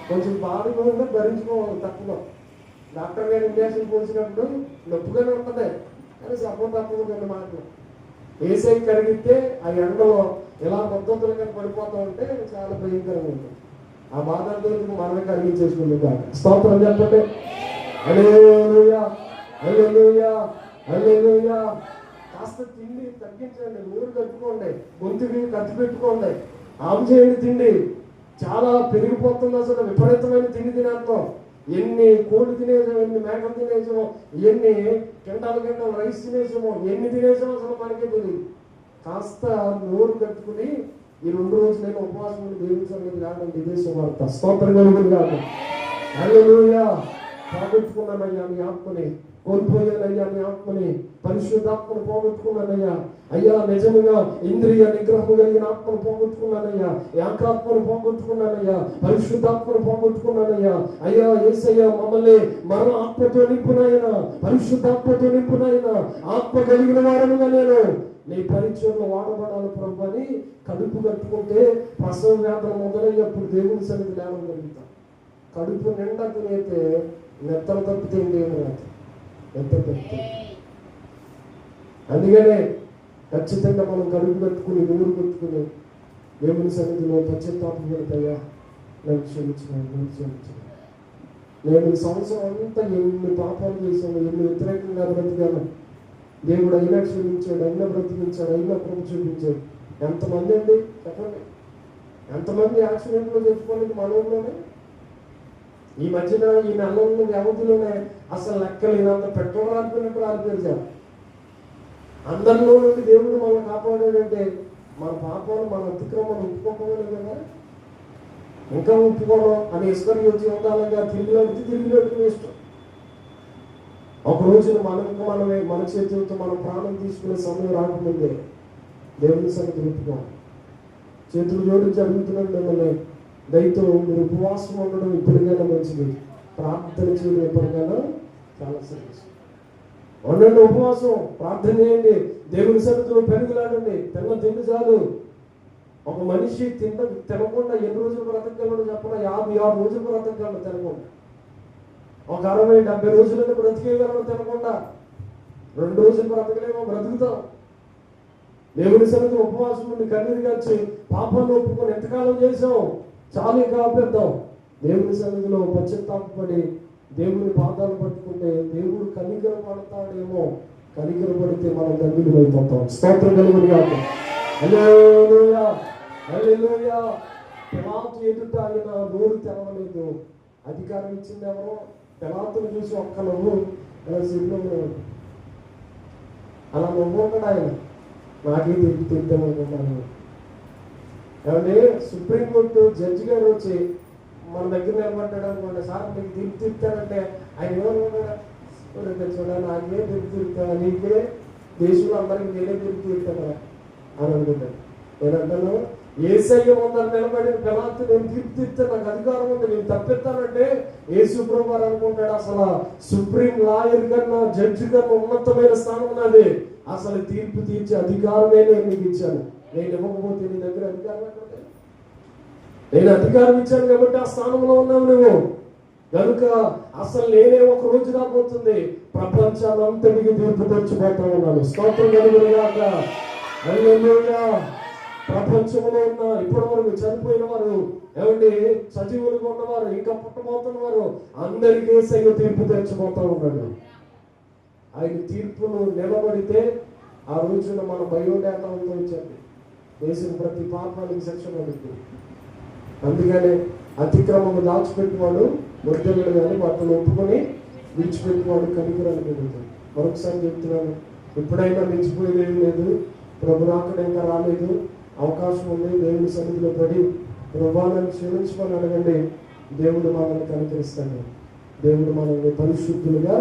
కొంచెం బాధగా ఉంటే భరించుకోవాలి, తప్పదు. డాక్టర్ గారు ఇంజక్షన్ పోసినప్పుడు నొప్పిగానే ఉంటుంది, కానీ సపోర్ట్ తప్పదు కొన్ని మాటలు. ఏసై కరిగితే ఆ ఎండలో ఇలా పద్ధతులుగా పడిపోతూ ఉంటే చాలా భయంకరంగా ఉంటుంది. ఆ బాధతో మనమే కరిగించేసుకుంది కాదు. స్తోత్రం చెప్పండి. హల్లెలూయా, హల్లెలూయా, హల్లెలూయా. కాస్త తిండి తగ్గించండి, నూరు కట్టుకోండి, గొంతుకి కత్తి పెట్టుకోండి, ఆపు చేయండి. తిండి చాలా పెరిగిపోతుంది, అసలు విపరీతమైన తిండి తినేస్తాం. ఎన్ని కోళ్ళు తినేసామో, ఎన్ని మేకలు తినేసామో, ఎన్ని గంటల రైస్ తినేసామో, ఎన్ని తినేసామో అసలు మనకే తెలియదు. కాస్త నోరు కట్టుకుని ఈ 2 రోజులు నేను ఉపవాసం దేవుని సన్నిధికి రావడం ఇదే సువార్త. స్తోత్రం కలుగును గాక. హల్లెలూయా. పోగొట్టుకున్నానయ్యా నీ ఆత్మని, కోల్పోయానయ్యా నీ ఆత్మని, పరిశుద్ధాత్మను పోగొట్టుకున్నానయ్యా. అయ్యా నిజముగా ఇంద్రియ నిగ్రహం కలిగిన ఆత్మను పోగొట్టుకున్నానయ్యా, ఏకాత్మను పోగొట్టుకున్నానయ్యా, పరిశుద్ధాత్మను పోగొట్టుకున్నానయ్యా. అయ్యా యేసయ్యా మమ్మల్ని మరణ ఆత్మతో నింపునాయన, పరిశుద్ధాత్మతో నింపునాయన. ఆత్మ కలిగిన వారముగా నేను నీ పరిచయంలో వాడబడాలి ప్రభు అని కడుపు కట్టుకుంటే ప్రసవ వేదన మొదలయ్యప్పుడు దేవుని సన్నిధి లేవడం జరుగుతాం. కడుపు నిండా తినైతే నెత్తలు తప్పితే ఇంకేమో నెత్త తప్పితే. అందుకనే ఖచ్చితంగా మనం కడుపు కట్టుకుని నూరు కట్టుకుని దేవుని సన్నిధిలో పశ్చాత్తాపం పెడతాయా, నన్ను క్షమించిన. నేను ఈ సంవత్సరం అంతా ఎన్ని పాపాలు చేశాను, ఎన్ని వ్యతిరేకంగా బ్రతికాను. దేవుడు అయినా క్షమించాడు, అయినా బ్రతికించాడు, అయినా కృప చూపించాడు. ఎంతమంది అండి చెప్పండి, ఎంతమంది యాక్సిడెంట్లో తెచ్చుకోలేదు మన ఊళ్ళోనే? ఈ మధ్యన ఈ నెలల వ్యవధిలోనే అసలు లెక్కలేనంత పెట్రోల్ రాకపోయినప్పుడు రాలిపోయారు సార్. అందరిలో నుండి దేవుడు మనం కాపాడాడంటే మన పాపాలు, మన అతిక్రమం ఒప్పుకోకపోలేదు కదా. ఇంకా ఒప్పుకోవడం అని ఇస్కరియోతు యోధాలుగా తిరిగినట్టు ఇష్టం. ఒక రోజున మనమే మన చేతులతో మనం ప్రాణం తీసుకునే సమయం రాకముందే దేవుని సన్నిధిని ఒప్పుకోవాలి. చేతులు జోడించి అడుగుతున్నాడు మిమ్మల్ని, దయతో మీరు ఉపవాసం ఉండడం ఇప్పటికైనా మంచిది, ప్రార్థన చేయడం ఎప్పటికైనా చాలా సరిగ్గా ఉండండి. ఉపవాసం ప్రార్థన చేయండి, దేవుని సన్నిధిలో పెరుగులాడండి. తిండి చాలు. ఒక మనిషి తినకుండా ఎన్ని రోజులు బ్రతకగలడు చెప్పకుండా? 56 రోజులు బ్రతకగలడు తినకుండా. ఒక 60-70 రోజులను బ్రతికేయగలడు తినకుండా. 2 రోజులు బ్రతకలేమో, బ్రతుకుతాం. దేవుని సన్నిధిలో ఉపవాసం నుండి కన్నీరు గార్చి పాపాన్ని ఒప్పుకొని ఎంతకాలం చేసాం, చాలు ఇక ఆపేద్దాం. దేవుని సన్నిధిలో పశ్చాత్తాపపడి దేవుని పాదాలు పట్టుకుంటే దేవుడు కనికర పడతాడేమో. కనికర పడితే మనం ధన్యులు అయిపోతాం. స్తోత్రం కలుగును గాక. హల్లెలూయా, హల్లెలూయా. పిలాతు ఎదుట ఆయన నోరు తెరవలేదు. అధికారం ఇచ్చింది ఎవరో? పిలాతును చూసి ఒక్క నవ్వు అలా నవ్వు ఉంటాడు ఆయన. నాకే తిట్టామనుకుంటాను. ఏమంటే సుప్రీంకోర్టు జడ్జి గారు వచ్చి మన దగ్గర నిలబడ్డాడు అనుకోండి, సార్ మీకు తీర్పు తీర్తానంటే ఆయన ఏమనుకుంటాడా? చూడ నాకే తీర్పు తీరుతా, నీకే దేశంలో అందరికి నేనే తీర్పు తీరుతాను అని అనుకుంటాడు. నేనంటాను, యేసయ్య ముందర నిలబడిన పిలాతు నేను తీర్పు తీర్తాను, నాకు అధికారం ఉంది, నేను తప్పిస్తానంటే యేసు ప్రభువు వారు అనుకుంటాడు అసలు సుప్రీం లాయర్ కన్నా జడ్జి కన్నా ఉన్నతమైన స్థానం ఉన్నది. అసలు తీర్పు తీర్చే అధికారమే నేను నీకు ఇచ్చాను. నేను ఇవ్వకపోతే నీ దగ్గర అధికారం ఎక్కడ? నేను అధికారం ఇచ్చాను కాబట్టి ఆ స్థానంలో ఉన్నావు నువ్వు. కనుక అసలు నేనే ఒక రోజు రాబోతుంది ప్రపంచానంతటికి తీర్పు తెచ్చిపోతా ఉన్నాను. స్తోత్రం కలుగును గాక. హల్లెలూయా. ప్రపంచంలో ఉన్న ఇప్పటి వరకు చనిపోయిన వారు, ఏమంటే సజీవులుగా ఉన్నవారు, ఇంకా పుట్టబోతున్న వారు అందరికీ యేసయ్య తీర్పు తెచ్చిపోతా ఉన్నాడు. ఆయన తీర్పును నిలబడితే ఆ రోజున మన బయోడేటా అనుభవించండి. వేసిన ప్రతి పాపానికి శిక్ష పడుతుంది. అందుకనే అతిక్రమము దాచిపెట్టివాడు వడ్డెలు కానీ వాటిని ఒప్పుకొని విడిచిపెట్టివాడు కనికరాన్ని పెరుగుతాడు. మరొకసారి చెప్తున్నాను, ఎప్పుడైనా మించిపోయేది ఏం లేదు. ప్రభు రాకడ ఇంకా రాలేదు, అవకాశం ఉంది. దేవుని సన్నిధిలో పడి ప్రభావాన్ని క్షమించమని అడగండి. దేవుడు మనల్ని కనికరిస్తాడు. దేవుడు మనల్ని పరిశుద్ధులుగా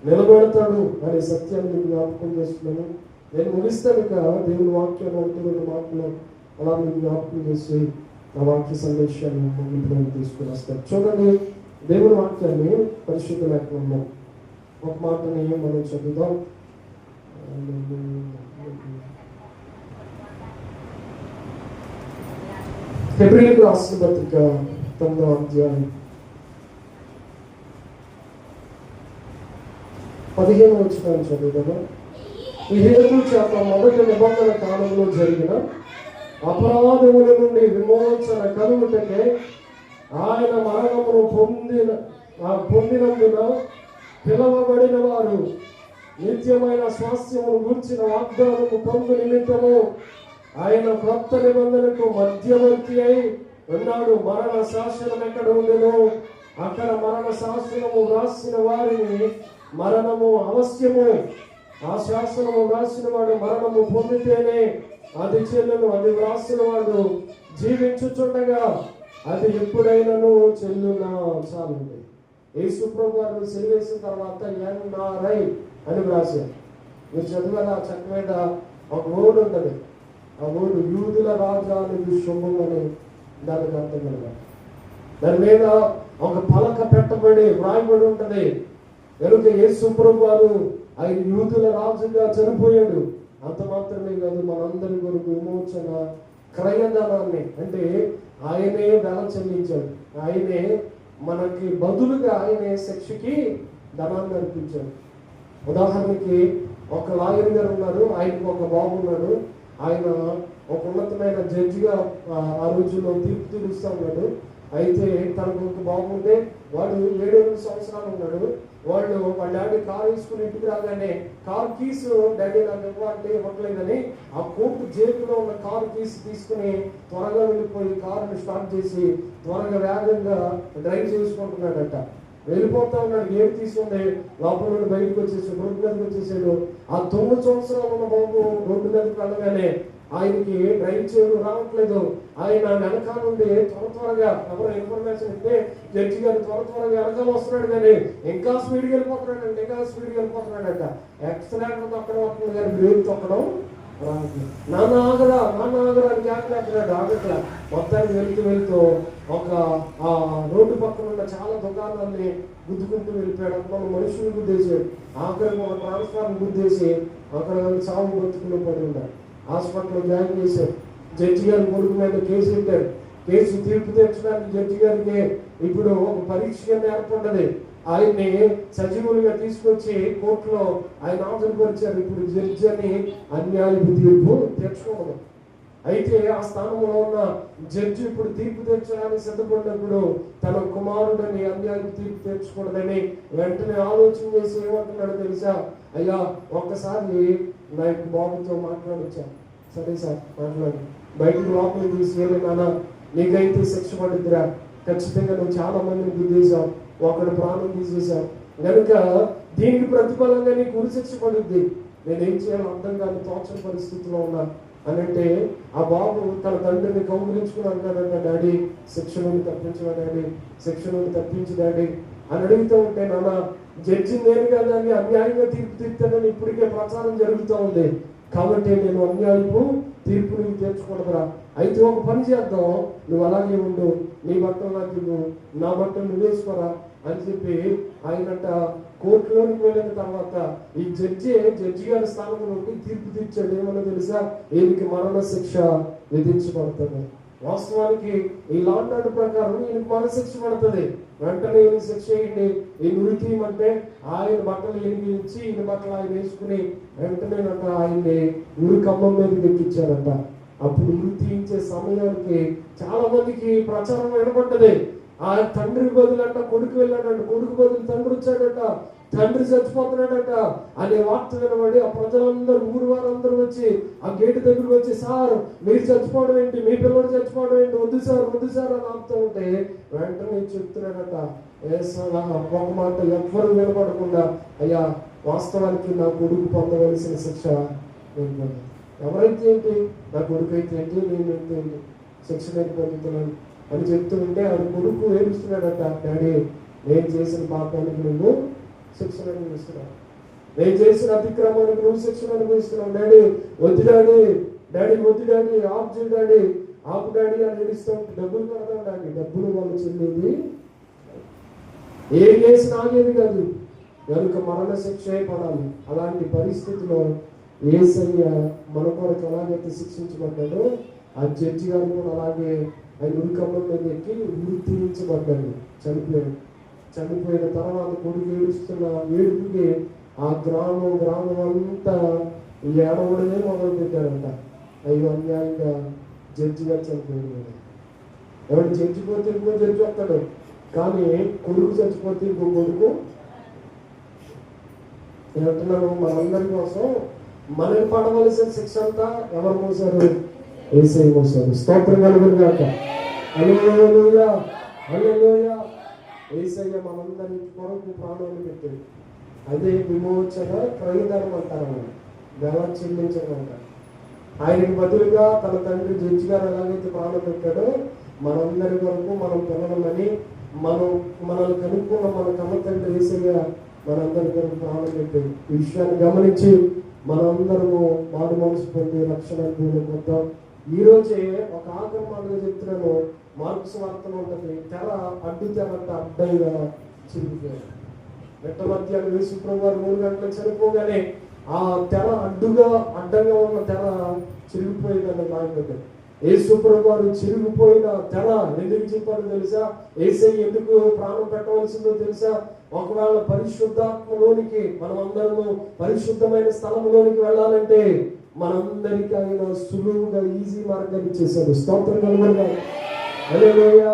నిలబెడతాడు అనే సత్యాన్ని మీకు జ్ఞాపకం చేస్తున్నాను. నేను ముగిస్తాను. ఇక దేవుని వాక్యాన్ని 1-2 మాటలు అలా మీకు జ్ఞాపకం చేసి ఆ వాక్య సందేశాన్ని ముగింపులోకి తీసుకుని వస్తాను. చూడండి, దేవుని వాక్యాన్ని పరిశుద్ధ లేఖనంలో ఒక మాటని మనం చదువుదాం. హెబ్రీయులకు రాసిన పత్రిక 9వ అధ్యాయం 15వ వచనాన్ని చదువుదామా. ఈ హేతు చేత మొదటి నిబంధన కాలంలో జరిగిన అపరాధముల నుండి విమోచన కలుగుటకే ఆయన మరణమును పొందినందున పిలవబడిన వారు నిత్యమైన స్వాస్థ్యమును గూర్చిన వాగ్దానము పొందు నిమిత్తము ఆయన క్రొత్త నిబంధనకు మధ్యవర్తి అయి ఉన్నాడు. మరణ శాసనం ఎక్కడ ఉండెనో అక్కడ మరణ శాసనము వ్రాసిన వారిని మరణము అవశ్యము. ఆ శాసనము వ్రాసిన వాడు మరణము పొందితేనే అది చెల్లును. అది వ్రాసిన వాడు జీవించుచుండగా అది ఎప్పుడైనాను చెల్లునా. చాలండి. యేసు ప్రభు వారు సిలువేసిన తర్వాత ఎన్ఆర్ఐ అని వ్రాశారు. మీరు చదివారా? చెక్క మీద ఒక ఓడు ఉంటుంది. ఆ ఓడు యూదుల రాజానికి శుభం అని దానికి అర్థం కదా. దాని మీద ఒక పలక పెట్టబడి వ్రాయబడి ఉంటది. కనుక యేసు ప్రభు వారు ఆయన యూదుల రాజుగా చనిపోయాడు. అంత మాత్రమే కాదు, మనందరి కొరకు విమోచన క్రయధనాన్ని అంటే ఆయనే ధన చెల్లించాడు. ఆయనే మనకి బదులుగా ఆయనే శిక్షకి ధనాన్ని అర్పించాడు. ఉదాహరణకి ఒక లాయర్ గారు ఉన్నారు, ఆయనకు ఒక బాబు ఉన్నాడు. ఆయన ఒక ఉన్నతమైన జడ్జిగా ఆ రోజుల్లో తీర్పు తీరుస్తూ ఉన్నాడు. అయితే తనకు ఒక బాబు ఉంటే వాడు 7 సంవత్సరాలు ఉన్నాడు. వాళ్ళ డాడీ కారు వేసుకుని ఇంటికి రాగానే కార్ కీస్ డాడీ నాకు ఇవ్వాలంటే ఇవ్వట్లేదని ఆ కోర్టు జేబులో ఉన్న కారు కీస్ తీసుకుని త్వరగా వెళ్ళిపోయి కారుని స్టార్ట్ చేసి త్వరగా వేగంగా డ్రైవ్ చేసుకుంటున్నాడట. వెళ్ళిపోతా ఉన్నాడు. గేట్ తీసుకుంటే లోపల నుండి బయటకు వచ్చేసి రోడ్డు మీదకి వచ్చేసాడు. ఆ 9 సంవత్సరాలు ఉన్న బాబు రోడ్డు మీదకి వెళ్ళగానే ఆయనకి డ్రైవ్ చేయడం రావట్లేదు. ఆయన వెనకాల నుండి త్వరగా ఎవరు ఇన్ఫర్మేషన్ ఇస్తే జడ్జి గారు త్వరగా వెనకాల వస్తున్నాడు, కానీ ఇంకా స్పీడ్గా వెళ్ళిపోతున్నాడట. యాక్సిడెంట్ తొక్కడం వస్తుంది కానీ బ్రేక్ తొక్కడం రావట్లేదు. నాన్న ఆగరా అని జాగ్రత్త ఆగట్లా. మొత్తానికి వెళ్తూ ఒక ఆ రోడ్డు పక్కన ఉన్న చాలా దుకాణాన్ని గుద్దుకుంటూ వెళ్ళిపోయాడు. మన మనుషులు గుద్దేశాడు. ఆఖరికి ఒక ట్రాన్స్ఫార్మర్ గుద్దేసి అక్కడ సాగు బతుకులు పడి ఉన్నాడు. హాస్పిటల్లో జాయిన్ చేశారు. జడ్జి గారి కొడుకు మీద కేసు పెట్టారు. కేసు తీర్పు తెచ్చడానికి జడ్జి గారికి ఇప్పుడు ఒక పరీక్ష ఏర్పడ్డది. ఆయన్ని సజీవులుగా తీసుకొచ్చి కోర్టులో ఆయన హాజరుపరిచారు. ఇప్పుడు జడ్జి అని అన్యాయపు తీర్పు తెచ్చుకోవడం. అయితే ఆ స్థానంలో ఉన్న జడ్జి ఇప్పుడు తీర్పు తెచ్చడానికి సిద్ధపడినప్పుడు తన కుమారుడని అన్యాయపు తీర్పు తెచ్చుకోవడదని వెంటనే ఆలోచన చేసి ఏమంటున్నాడో తెలుసా? అయ్యా ఒక్కసారి నా యొక్క బాబుతో మాట్లాడొచ్చా? సరే సార్ మాట్లాడు. బయటకు లోపలికి తీసుకెళ్ళి, నాన్న నీకైతే శిక్ష పడుద్దిరా, ఖచ్చితంగా నువ్వు చాలా మందిని గుద్దేశావు, ఒకడు ప్రాణం తీసేశావు, కనుక దీనికి ప్రతిఫలంగా నీకు ఉరి శిక్ష పడుద్ది. నేనేం చేయాలో అర్థం కాని తోచని పరిస్థితిలో ఉన్నా అని అంటే ఆ బాబు తన తండ్రిని కౌగులించుకుని అంటాడంట, డాడీ శిక్ష నుండి తప్పించవా డాడీ, శిక్ష నుండి తప్పించు డాడీ అని అడుగుతూ ఉంటే, నాన్న జడ్జి నేను కదా అని అన్యాయంగా తీర్పు తీర్తానని ఇప్పటికే ప్రచారం జరుగుతూ ఉంది, కాబట్టి నేను అన్యాయపు తీర్పు నువ్వు తెచ్చుకోవడరా. అయితే ఒక పని చేద్దాం, నువ్వు అలాగే ఉండు, నీ బట్టలు నాకు ఇవ్వు, నా బట్టలు నువ్వు వేసుకోరా అని చెప్పి ఆయనంట కోర్టులోనికి వెళ్ళిన తర్వాత ఈ జడ్జి గారి స్థానంలో ఉండి తీర్పు తీర్చాడు. ఏమన్నా తెలుసా? ఈయనకి మరణ శిక్ష విధించబడుతుంది. వాస్తవానికి ఈ లా అండ్ ఆర్డర్ ప్రకారం ఈయనకి మరణ శిక్ష పడుతుంది. వెంటనే ఈయన శిక్ష అయ్యింది. ఈ ఉరి తీయమంటే ఆయన బట్టలు ఈయనకి ఇచ్చి ఈయన బట్టలు ఆయన వేసుకుని వెంటనే ఆయన్ని ఉరి కమ్మం మీద ఎక్కించారంట. అప్పుడు ఉరి తీయించే సమయానికి చాలా మందికి ప్రచారం వినపడ్డది. ఆ తండ్రి బదులంట కొడుకు వెళ్ళాడంట, కొడుకు బదులు తండ్రి వచ్చాడట, తండ్రి చచ్చిపోతున్నాడట అనే వార్త వినబడి ఆ ప్రజలందరూ ఊరు వారందరూ వచ్చి ఆ గేటు దగ్గరకు వచ్చి, సార్ మీరు చచ్చిపోవడం ఏంటి, మీ పిల్లలు చచ్చిపోవడం ఏంటి, వద్దు సార్ అని ఆపుతూ ఉంటే వెంటనే చెప్తున్నాడట, ఒక మాట ఎవ్వరు వినపడకుండా, అయ్యా వాస్తవానికి నా కొడుకు పొందవలసిన శిక్ష ఎవరైతే ఏంటి, నా కొడుకు అయితే ఏంటి, నేను అయితే ఏంటి, శిక్ష నేను పొందుతున్నాను అని చెప్తూ ఉంటే ఆ కొడుకు ఏడుస్తున్నాడట, డాడీ నేను చేసిన పాపానికి నువ్వు శిక్షణ అనుభవిస్తున్నావు, నేను చేసిన అతిక్రమానికి నువ్వు శిక్షణ అనుభవిస్తున్నావు, డాడీ వద్దు డాడీ వద్దు డాడీ ఆపు చేయి డాడీ, ఆపు డాడీ అని ఏడుస్తూ ఉంటే డబ్బులు కడతాం డాడీ, డబ్బులు వాళ్ళు చెల్లింది ఏం చేసిన ఆగేది కాదు, కనుక మరణ శిక్ష పడాలి. అలాంటి పరిస్థితిలో యేసయ్య మన కొరకు ఎలాగైతే శిక్షించబడ్డాడో ఆ జడ్జి గారు కూడా అలాగే ఆయన ఉరికమ్మల మీద ఎక్కి ఉరి తీయించబడ్డాడు, చనిపోయిన తర్వాత కొడుకు ఏడుస్తున్న ఏడుపుకి ఆ గ్రామం అంతా ఏడవడమే మొదలు పెట్టారంట. అయ్యో అన్యాయంగా జడ్జి గారు చనిపోయాడు. ఎవరు చచ్చిపోతే ఇంకో జడ్జి వస్తాడు, కానీ కొడుకు చచ్చిపోతే ఇంకో కొడుకు నేను అంటున్నాను, మనందరి కోసం మనకి పడవలసిన శిక్ష అంతా ఎవరు మోసారు? యేసయ్య మోసారు. స్తోత్రం కలుగును గాక. హల్లెలూయా, హల్లెలూయా. యేసయ్య మనందరి కొరకు ప్రాణాలు పెట్టాడు. అదే విమోచన క్రయధనం అంటారు, వెల చెల్లించడం అంటారు. ఆయనకి బదులుగా తన తండ్రి జడ్జి గారు ఎలాగైతే ప్రాణం పెట్టాడో మనందరి వరకు మనం పిల్లలమని మనల్ని కనుక్కున్న మన కన్న తండ్రి యేసయ్య మనందరి వరకు ప్రాణం పెట్టాడు. ఈ విషయాన్ని గమనించి మనందరము మారు మనసు పొంది రక్షణ పొందుతాం. ఈ రోజే ఒక ఆఖరి మాటగా చెప్తున్నాను. మార్కు సువార్తలో ఉంటుంది, తెర అడ్డు తెర అంటే అడ్డంగా చిరిగిపోయాడు. వెంట మధ్యాహ్నం యేసు ప్రభువు వారు 3 గంటలకు చనిపోగానే ఆ తెర అడ్డంగా ఉన్న తెర చిరిగిపోయిందని నాయకుడు. యేసు ప్రభువు వారు చిరిగిపోయిన తెర ఎందుకు చెప్పారో తెలుసా? యేసయ్య ఎందుకు ప్రాణం పెట్టవలసిందో తెలుసా? ఒకవేళ పరిశుద్ధాత్మలోనికి మనమందరము పరిశుద్ధమైన స్థలంలోనికి వెళ్ళాలంటే మనందరికీ ఆయన సులువుగా ఈజీ మార్గాన్ని చేశాడు. స్తోత్రం కలుగును గాక. హల్లెలూయా,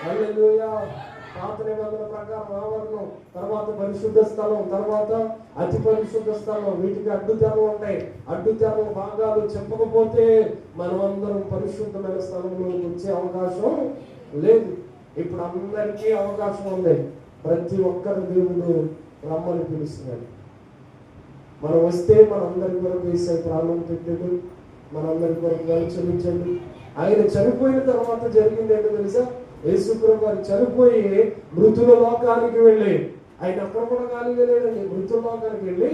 హల్లెలూయా. పాత నిబంధన ప్రకారం ఆవరణం, తర్వాత పరిశుద్ధ స్థలం, తర్వాత అతి పరిశుద్ధ స్థలం, వీటికి అడ్డు తెరలు ఉంటాయి. అడ్డు తెరల భాగాలు చెప్పకపోతే మనమందరం పరిశుద్ధమైన స్థలంలోకి వచ్చే అవకాశం లేదు. ఇప్పుడు అందరికీ అవకాశం ఉంది. ప్రతి ఒక్కరు దేవుడు రమ్మని పిలుస్తున్నాడు. మనం వస్తే మనందరి కొరకు యేసయ్య ప్రాణం పెట్టాడు, మనందరి కొరకు చెల్లించండి. ఆయన చనిపోయిన తర్వాత జరిగింది ఏంటో తెలుసా? యేసు ప్రభువు వారు చనిపోయి మృతుల లోకానికి వెళ్ళి, ఆయన అక్కడ కూడా ఖాళీగా లేడండి, మృతుల లోకానికి వెళ్ళి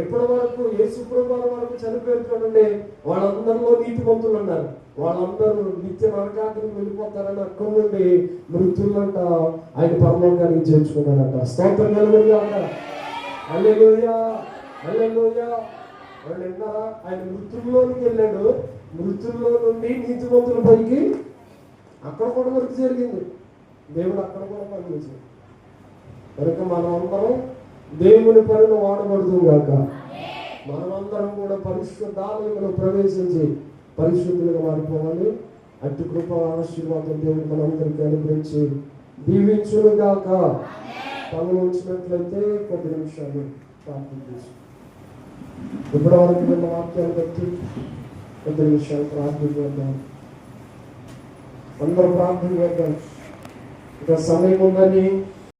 ఎప్పటి వరకు యేసు ప్రభువు వారి వరకు చనిపోయారు చూడండి, వాళ్ళందరిలో నీతిమంతులు ఉన్నారు. వాళ్ళందరూ నిత్య నరకానికి వెళ్ళిపోతారని అక్కడ నుండి మృతులంట ఆయన పరలోకానికి చేర్చుకున్నారంట. స్తోత్రం కలుగును గాక. హల్లెలూయా, హల్లెలూయా. వాళ్ళు విన్నారా? ఆయన మృతుల్లోనికి వెళ్ళాడు, మృతుల్లో నుండి నీతిమంతుల పైకి అక్కడ కూడా వరకు జరిగింది. దేవుడు అక్కడ కూడా పనిచేశాడు. కనుక మనమందరం దేవుని పనిలో వాడబడుతుంది గాక. మనమందరం కూడా పరిశుద్ధాలయంలో ప్రవేశించి పరిశుద్ధులుగా మారిపోవాలి. అట్టి కృప ఆశీర్వాదం దేవుడు మనందరికీ అనుగ్రహించి దీవించును గాక. తమను ఉంచినట్లయితే కొద్ది నిమిషాలు ప్రార్థన చేసి ఇప్పటి వరకు విన్న వాక్యాన్ని బట్టి కొద్ది నిమిషాలు ప్రార్థన చేద్దాం. అందరూ ప్రార్థన చేద్దాం. ఇంకా సమయం ఉందని